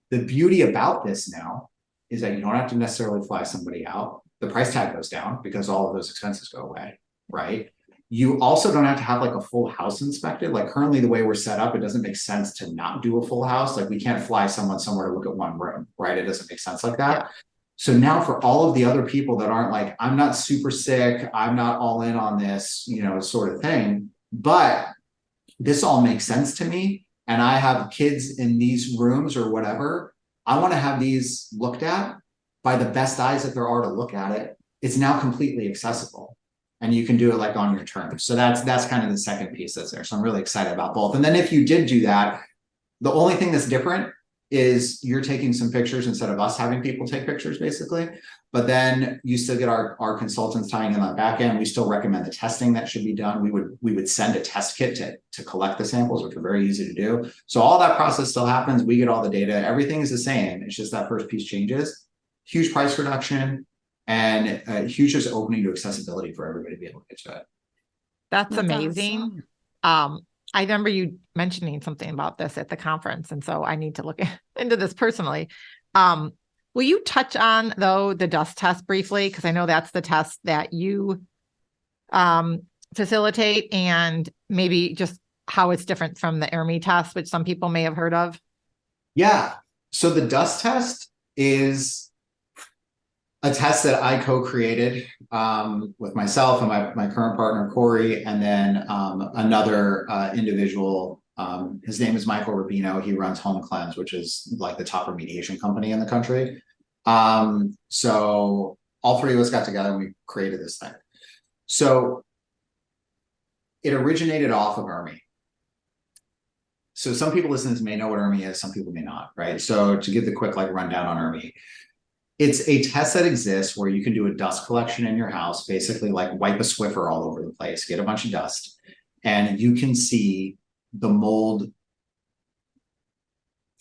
The beauty about this now is that you don't have to necessarily fly somebody out. The price tag goes down because all of those expenses go away, right? You also don't have to have like a full house inspected. Like currently the way we're set up, it doesn't make sense to not do a full house. Like we can't fly someone somewhere to look at one room, right? It doesn't make sense like that. Yeah. So now for all of the other people that aren't like, I'm not super sick, I'm not all in on this, sort of thing, but this all makes sense to me, and I have kids in these rooms or whatever, I want to have these looked at by the best eyes that there are to look at it. It's now completely accessible. And you can do it like on your terms. So that's kind of the second piece that's there. So I'm really excited about both. And then if you did do that, the only thing that's different is you're taking some pictures instead of us having people take pictures, basically. But then you still get our consultants tying in on the back end. We still recommend the testing that should be done. We would send a test kit to collect the samples, which are very easy to do. So all that process still happens. We get all the data. Everything is the same. It's just that first piece changes. Huge price reduction. And a huge just opening to accessibility for everybody to be able to get to it. That's amazing. Awesome. I remember you mentioning something about this at the conference, and so I need to look into this personally. Will you touch on, though, the dust test briefly? Because I know that's the test that you facilitate, and maybe just how it's different from the ARMI test, which some people may have heard of. Yeah. So the dust test is a test that I co-created with myself and my current partner, Corey, and then another individual. His name is Michael Rubino. He runs Home Cleanse, which is like the top remediation company in the country. So all three of us got together and we created this thing. So it originated off of ARMI. So some people listening to this may know what ARMI is, some people may not, right? So to give the quick rundown on ARMI, it's a test that exists where you can do a dust collection in your house, basically like wipe a Swiffer all over the place, get a bunch of dust, and you can see the mold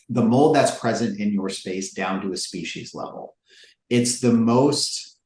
that's present in your space down to a species level. It's the most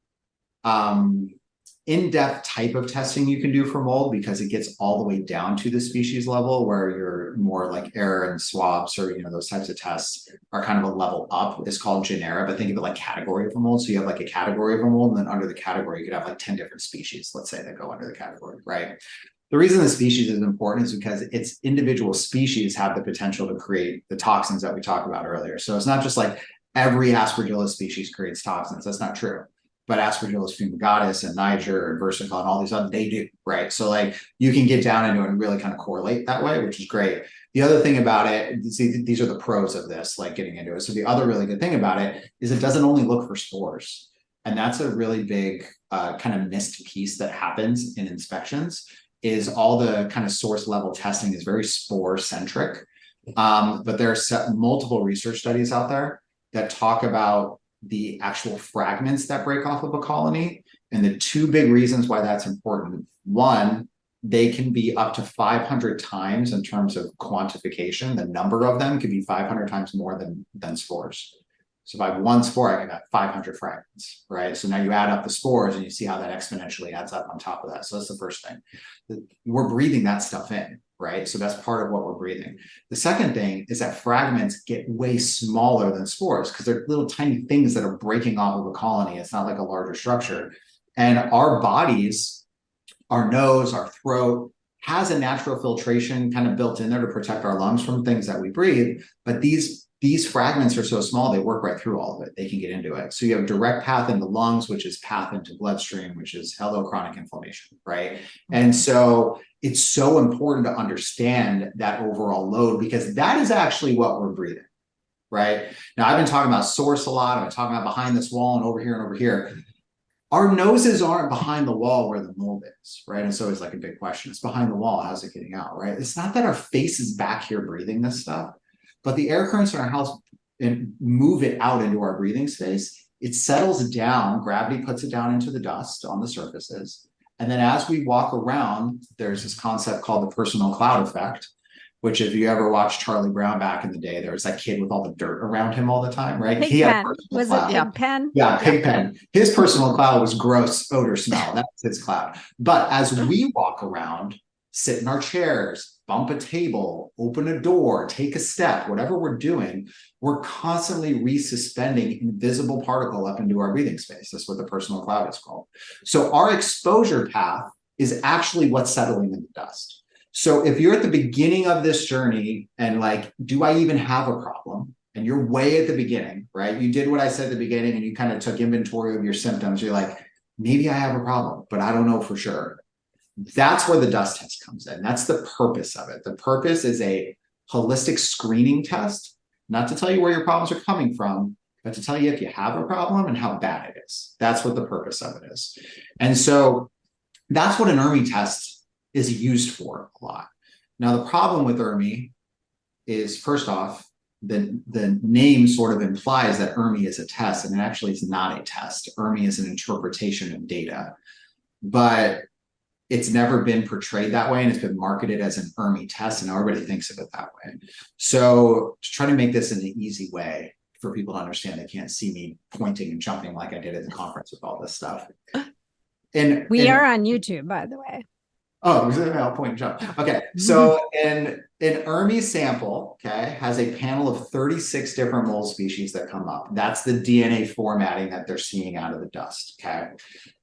in-depth type of testing you can do for mold because it gets all the way down to the species level, where you're more like air and swabs or those types of tests are kind of a level up. It's called genera, but think of it like category of a mold. So you have like a category of a mold, and then under the category you could have like 10 different species, let's say, that go under the category, right? The reason the species is important is because its individual species have the potential to create the toxins that we talked about earlier. So it's not just like every Aspergillus species creates toxins. That's not true. But Aspergillus fumigatus and Niger and versicolor and all these other, they do, right? So like you can get down into it and really kind of correlate that way, which is great. The other thing about it, see, these are the pros of this, like getting into it. So the other really good thing about it is it doesn't only look for spores. And that's a really big kind of missed piece that happens in inspections, is all the kind of source level testing is very spore centric. But there are multiple research studies out there that talk about the actual fragments that break off of a colony And the two big reasons why that's important, one, they can be up to 500 times in terms of quantification. The number of them can be 500 times more than spores. So if I have one spore, I got 500 fragments, right? So now you add up the spores and you see how that exponentially adds up on top of that. So that's the first thing. We're breathing that stuff in, right? So that's part of what we're breathing. The second thing is that fragments get way smaller than spores because they're little tiny things that are breaking off of a colony. It's not like a larger structure. And our bodies, our nose, our throat, has a natural filtration kind of built in there to protect our lungs from things that we breathe. But these fragments are so small, they work right through all of it. They can get into it. So you have direct path into lungs, which is path into bloodstream, which is hello chronic inflammation, right? And so it's so important to understand that overall load because that is actually what we're breathing, right? Now, I've been talking about source a lot. I've been talking about behind this wall and over here and over here. Our noses aren't behind the wall where the mold is, right? And so it's like a big question. It's behind the wall. How's it getting out, right? It's not that our face is back here breathing this stuff, but the air currents in our house and move it out into our breathing space. It settles down. Gravity puts it down into the dust on the surfaces. And then as we walk around, there's this concept called the personal cloud effect, which if you ever watched Charlie Brown back in the day, there was that kid with all the dirt around him all the time, right? Pigpen. Was it Pigpen? Yeah, Pigpen. His personal cloud was gross odor smell. That's his cloud. But as we walk around, sit in our chairs, bump a table, open a door, take a step, whatever we're doing, we're constantly resuspending invisible particle up into our breathing space. That's what the personal cloud is called. So our exposure path is actually what's settling in the dust. So if you're at the beginning of this journey and like, do I even have a problem? And you're way at the beginning, right? You did what I said at the beginning and you kind of took inventory of your symptoms. You're like, maybe I have a problem, but I don't know for sure. That's where the dust test comes in. That's the purpose of it. The purpose is a holistic screening test, not to tell you where your problems are coming from, but to tell you if you have a problem and how bad it is. That's what the purpose of it is. And so that's what an ERMI test is used for a lot. Now, the problem with ERMI is, first off, the name sort of implies that ERMI is a test, and it actually is not a test. ERMI is an interpretation of data, but it's never been portrayed that way, and it's been marketed as an ERMI test, and everybody thinks of it that way. So to try to make this in an easy way for people to understand, they can't see me pointing and jumping like I did at the conference with all this stuff. And we are on YouTube, by the way. Oh, I'll point and jump. Okay, so an ERMI sample, okay, has a panel of 36 different mold species that come up. That's the DNA formatting that they're seeing out of the dust, okay?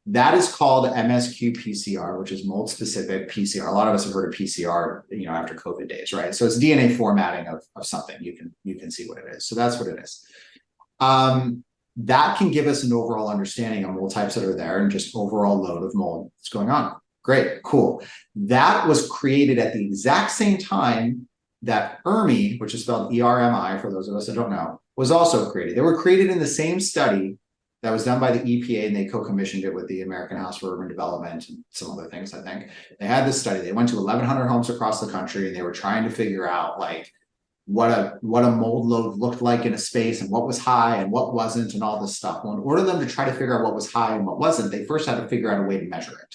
That is called MSQ-PCR, which is mold-specific PCR. A lot of us have heard of PCR, after COVID days, right? So it's DNA formatting of something. You can see what it is. So that's what it is. That can give us an overall understanding of mold types that are there and just overall load of mold that's going on. Great, cool. That was created at the exact same time that ERMI, which is spelled ERMI for those of us that don't know, was also created. They were created in the same study that was done by the EPA, and they co-commissioned it with the American House for Urban Development and some other things, I think. They had this study. They went to 1,100 homes across the country, and they were trying to figure out like what a mold load looked like in a space and what was high and what wasn't and all this stuff. Well, in order for them to try to figure out what was high and what wasn't, they first had to figure out a way to measure it.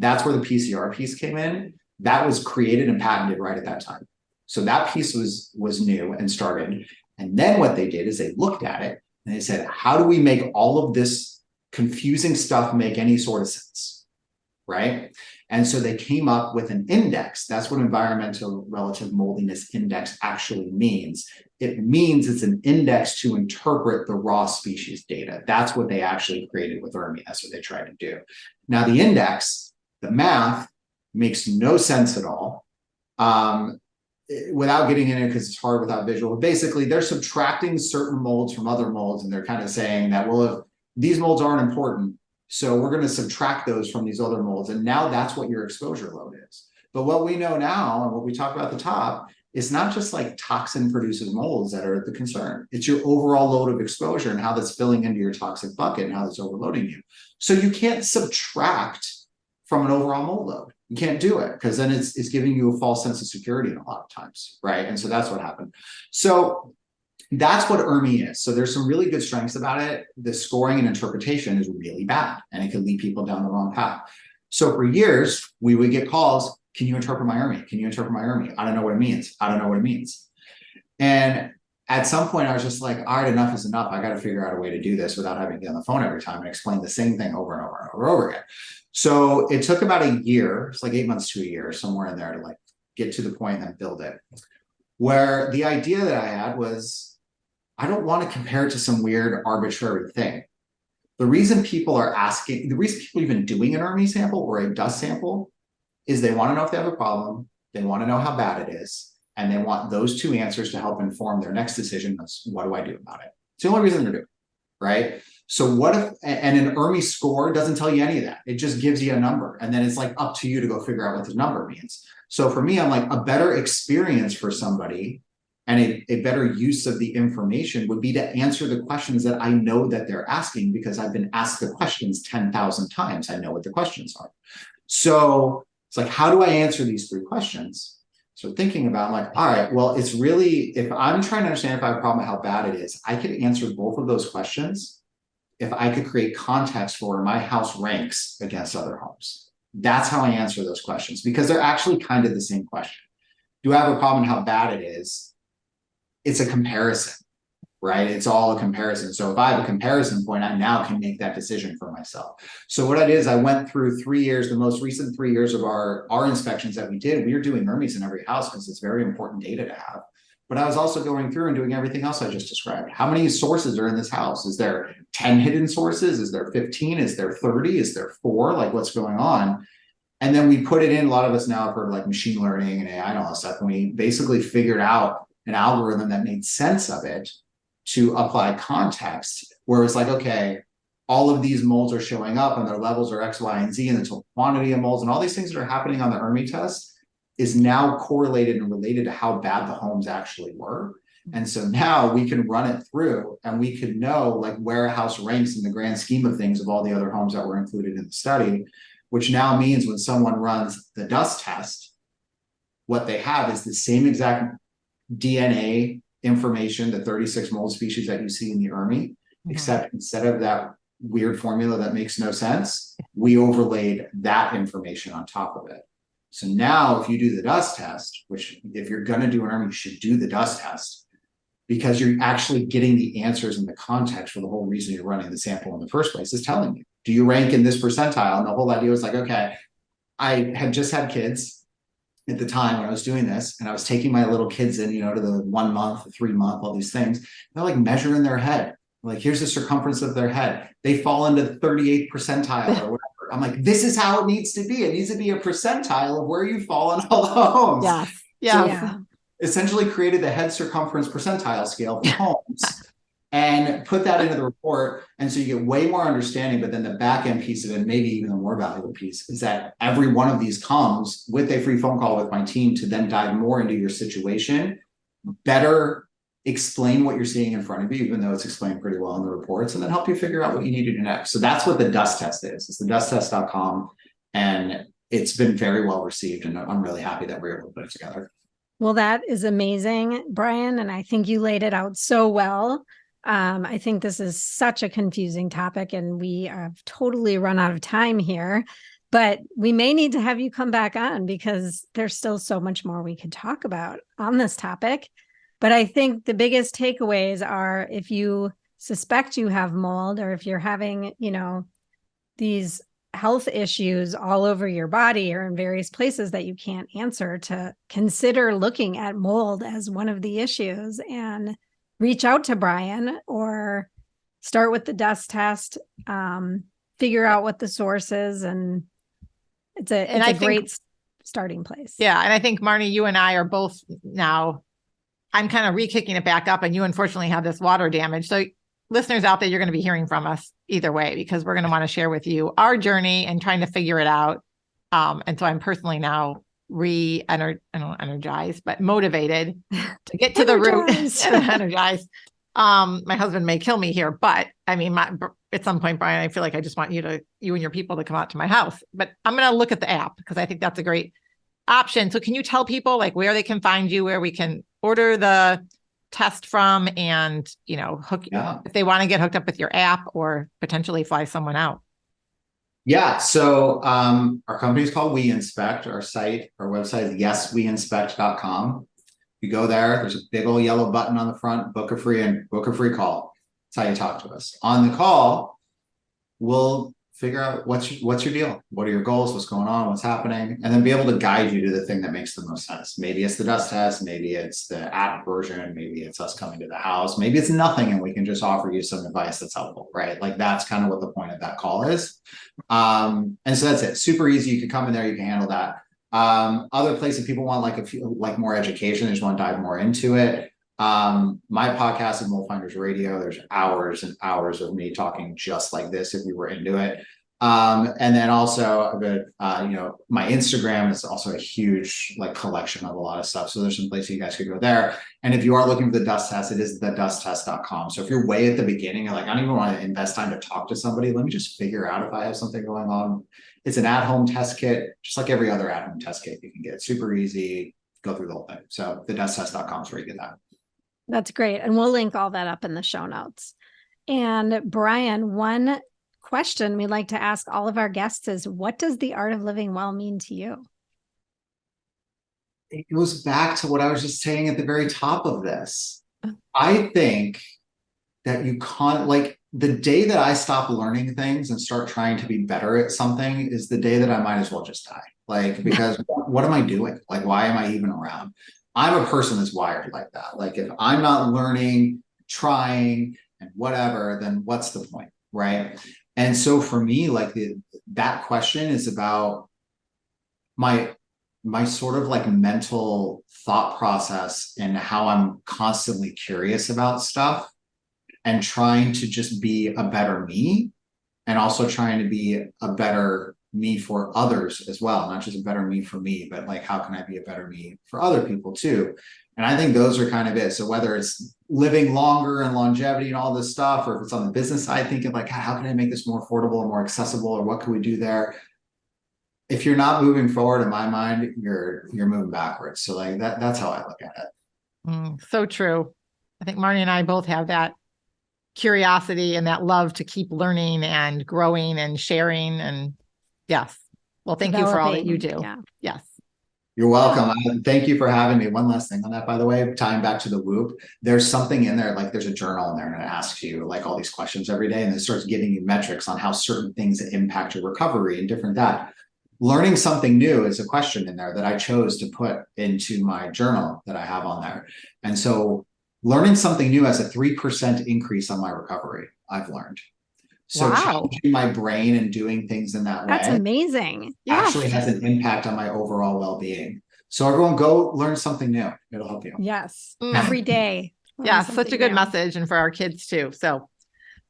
That's where the PCR piece came in. That was created and patented right at that time. So that piece was new and started. And then what they did is they looked at it and they said, how do we make all of this confusing stuff make any sort of sense, right? And so they came up with an index. That's what environmental relative moldiness index actually means. It means it's an index to interpret the raw species data. That's what they actually created with ERMI. That's what they tried to do. Now the index, the math makes no sense at all without getting in it because it's hard without visual. But basically, they're subtracting certain molds from other molds, and they're kind of saying that, well, if these molds aren't important, so we're going to subtract those from these other molds. And now that's what your exposure load is. But what we know now, and what we talk about at the top, is not just like toxin produces molds that are the concern. It's your overall load of exposure and how that's filling into your toxic bucket and how that's overloading you. So you can't subtract from an overall mold load. You can't do it because then it's giving you a false sense of security a lot of times, right? And so that's what happened. So That's what ERMI is. So there's some really good strengths about it. The scoring and interpretation is really bad, and it can lead people down the wrong path. So for years, we would get calls, can you interpret my ERMI? Can you interpret my ERMI? I don't know what it means. I don't know what it means. And at some point, I was just like, all right, enough is enough. I got to figure out a way to do this without having to get on the phone every time and explain the same thing over and over and over and over again. So it took about a year, it's like 8 months to a year, somewhere in there, to like get to the point and build it. Where the idea that I had was, I don't want to compare it to some weird arbitrary thing. The reason people even doing an ERMI sample or a dust sample is they want to know if they have a problem, they want to know how bad it is, and they want those two answers to help inform their next decision. What do I do about it? It's the only reason they're doing it, right? So what if, and an ERMI score doesn't tell you any of that. It just gives you a number. And then it's like up to you to go figure out what the number means. So for me, I'm like, a better experience for somebody and a better use of the information would be to answer the questions that I know that they're asking, because I've been asked the questions 10,000 times. I know what the questions are. So it's like, how do I answer these 3 questions? So thinking about, like, all right, well, it's really, if I'm trying to understand if I have a problem, how bad it is, I could answer both of those questions if I could create context for where my house ranks against other homes. That's how I answer those questions, because they're actually kind of the same question. Do I have a problem and how bad it is? It's a comparison, right? It's all a comparison. So if I have a comparison point, I now can make that decision for myself. So what I did is I went through 3 years, the most recent 3 years of our inspections that we did. We were doing ERMIs in every house because it's very important data to have. But I was also going through and doing everything else I just described. How many sources are in this house? Is there 10 hidden sources? Is there 15? Is there 30? Is there 4? Like, what's going on? And then we put it in, a lot of us now have heard like machine learning and AI and all that stuff. And we basically figured out an algorithm that made sense of it to apply context, where it's like, okay, all of these molds are showing up and their levels are X, Y, and Z, and the total quantity of molds and all these things that are happening on the ERMI test is now correlated and related to how bad the homes actually were. And so now we can run it through and we could know like where a house ranks in the grand scheme of things of all the other homes that were included in the study, which now means when someone runs the dust test, what they have is the same exact DNA information, the 36 mold species that you see in the ERMI, except instead of that weird formula that makes no sense, we overlaid that information on top of it. So now if you do the dust test, which if you're going to do an ERMI, you should do the dust test, because you're actually getting the answers and the context for the whole reason you're running the sample in the first place is telling you, do you rank in this percentile? And the whole idea was like, okay, I had just had kids at the time when I was doing this, and I was taking my little kids in, to the 1 month, the 3 month, all these things. They're like measuring their head. Like, here's the circumference of their head. They fall into the 38th percentile or whatever. I'm like, this is how it needs to be. It needs to be a percentile of where you fall in all the homes. Yeah. So essentially created the head circumference percentile scale for homes and put that into the report. And so you get way more understanding, but then the back end piece of it, maybe even the more valuable piece, is that every one of these comes with a free phone call with my team to then dive more into your situation, better explain what you're seeing in front of you, even though it's explained pretty well in the reports, and then help you figure out what you need to do next. So that's what the dust test is. It's the dusttest.com, and it's been very well received, and I'm really happy that we were able to put it together. Well, that is amazing, Brian. And I think you laid it out so well. I think this is such a confusing topic, and we have totally run out of time here, but we may need to have you come back on because there's still so much more we could talk about on this topic. But I think the biggest takeaways are, if you suspect you have mold, or if you're having, these health issues all over your body or in various places that you can't answer, to consider looking at mold as one of the issues and reach out to Brian, or start with the dust test, figure out what the source is. And it's a great starting place. Yeah. And I think, Marnie, you and I are both now, I'm kind of re-kicking it back up, and you unfortunately have this water damage. So listeners out there, you're going to be hearing from us either way, because we're going to want to share with you our journey and trying to figure it out. And so I'm personally now energized, but motivated to get to the root. Energized. My husband may kill me here, but I mean, at some point, Brian, I feel like I just want you and your people to come out to my house. But I'm going to look at the app because I think that's a great option. So can you tell people like where they can find you, where we can order the test from and, if they want to get hooked up with your app or potentially fly someone out? Yeah. So our company is called We Inspect. Our website is yesweinspect.com. You go there, there's a big old yellow button on the front, book a free call. That's how you talk to us. On the call, we'll figure out what's your deal, what are your goals, what's going on, what's happening, and then be able to guide you to the thing that makes the most sense. Maybe it's the dust test, maybe it's the app version, maybe it's us coming to the house, maybe it's nothing and we can just offer you some advice that's helpful, right? Like that's kind of what the point of that call is. And so that's it. Super easy. You can come in there, you can handle that. Other places people want like more education, they just want to dive more into it. My podcast is Mold Finders Radio. There's hours and hours of me talking just like this if you were into it. And then also my Instagram is also a huge like collection of a lot of stuff. So there's some places you guys could go there. And if you are looking for the dust test, it is thedusttest.com. So if you're way at the beginning, you're like, I don't even want to invest time to talk to somebody. Let me just figure out if I have something going on. It's an at-home test kit, just like every other at-home test kit you can get. Super easy, go through the whole thing. So thedusttest.com is where you get that. That's great. And we'll link all that up in the show notes. And Brian, one question we like to ask all of our guests is, what does the art of living well mean to you? It goes back to what I was just saying at the very top of this. I think that you can't, like, the day that I stop learning things and start trying to be better at something is the day that I might as well just die. Like, because what am I doing? Like, why am I even around? I'm a person that's wired like that. Like if I'm not learning, trying, and whatever, then what's the point, right? And so for me, like that question is about my sort of like mental thought process and how I'm constantly curious about stuff and trying to just be a better me and also trying to be a better me for others as well, not just a better me for me, but like how can I be a better me for other people too? And I think those are kind of it. So whether it's living longer and longevity and all this stuff, or if it's on the business side, thinking like, how can I make this more affordable and more accessible, or what can we do there? If you're not moving forward, in my mind, you're moving backwards. So like that's how I look at it. So true. I think Marnie and I both have that curiosity and that love to keep learning and growing and sharing. And yes. Well, thank you for all that you do. Yeah. Yes. You're welcome. Thank you for having me. One last thing on that, by the way, tying back to the Whoop, there's something in there, like there's a journal in there and it asks you like all these questions every day. And it starts giving you metrics on how certain things impact your recovery and different that. Learning something new is a question in there that I chose to put into my journal that I have on there. And so learning something new has a 3% increase on my recovery, I've learned. So changing my brain and doing things in that way. That's amazing. Actually has an impact on my overall well-being. So everyone go learn something new. It'll help you. Yes. Every day. Yeah. Such a good message. And for our kids too. So,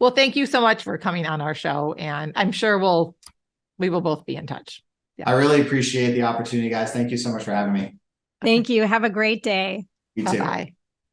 well, thank you so much for coming on our show. And I'm sure we will both be in touch. Yeah. I really appreciate the opportunity, guys. Thank you so much for having me. Thank you. Have a great day. You too. Bye-bye.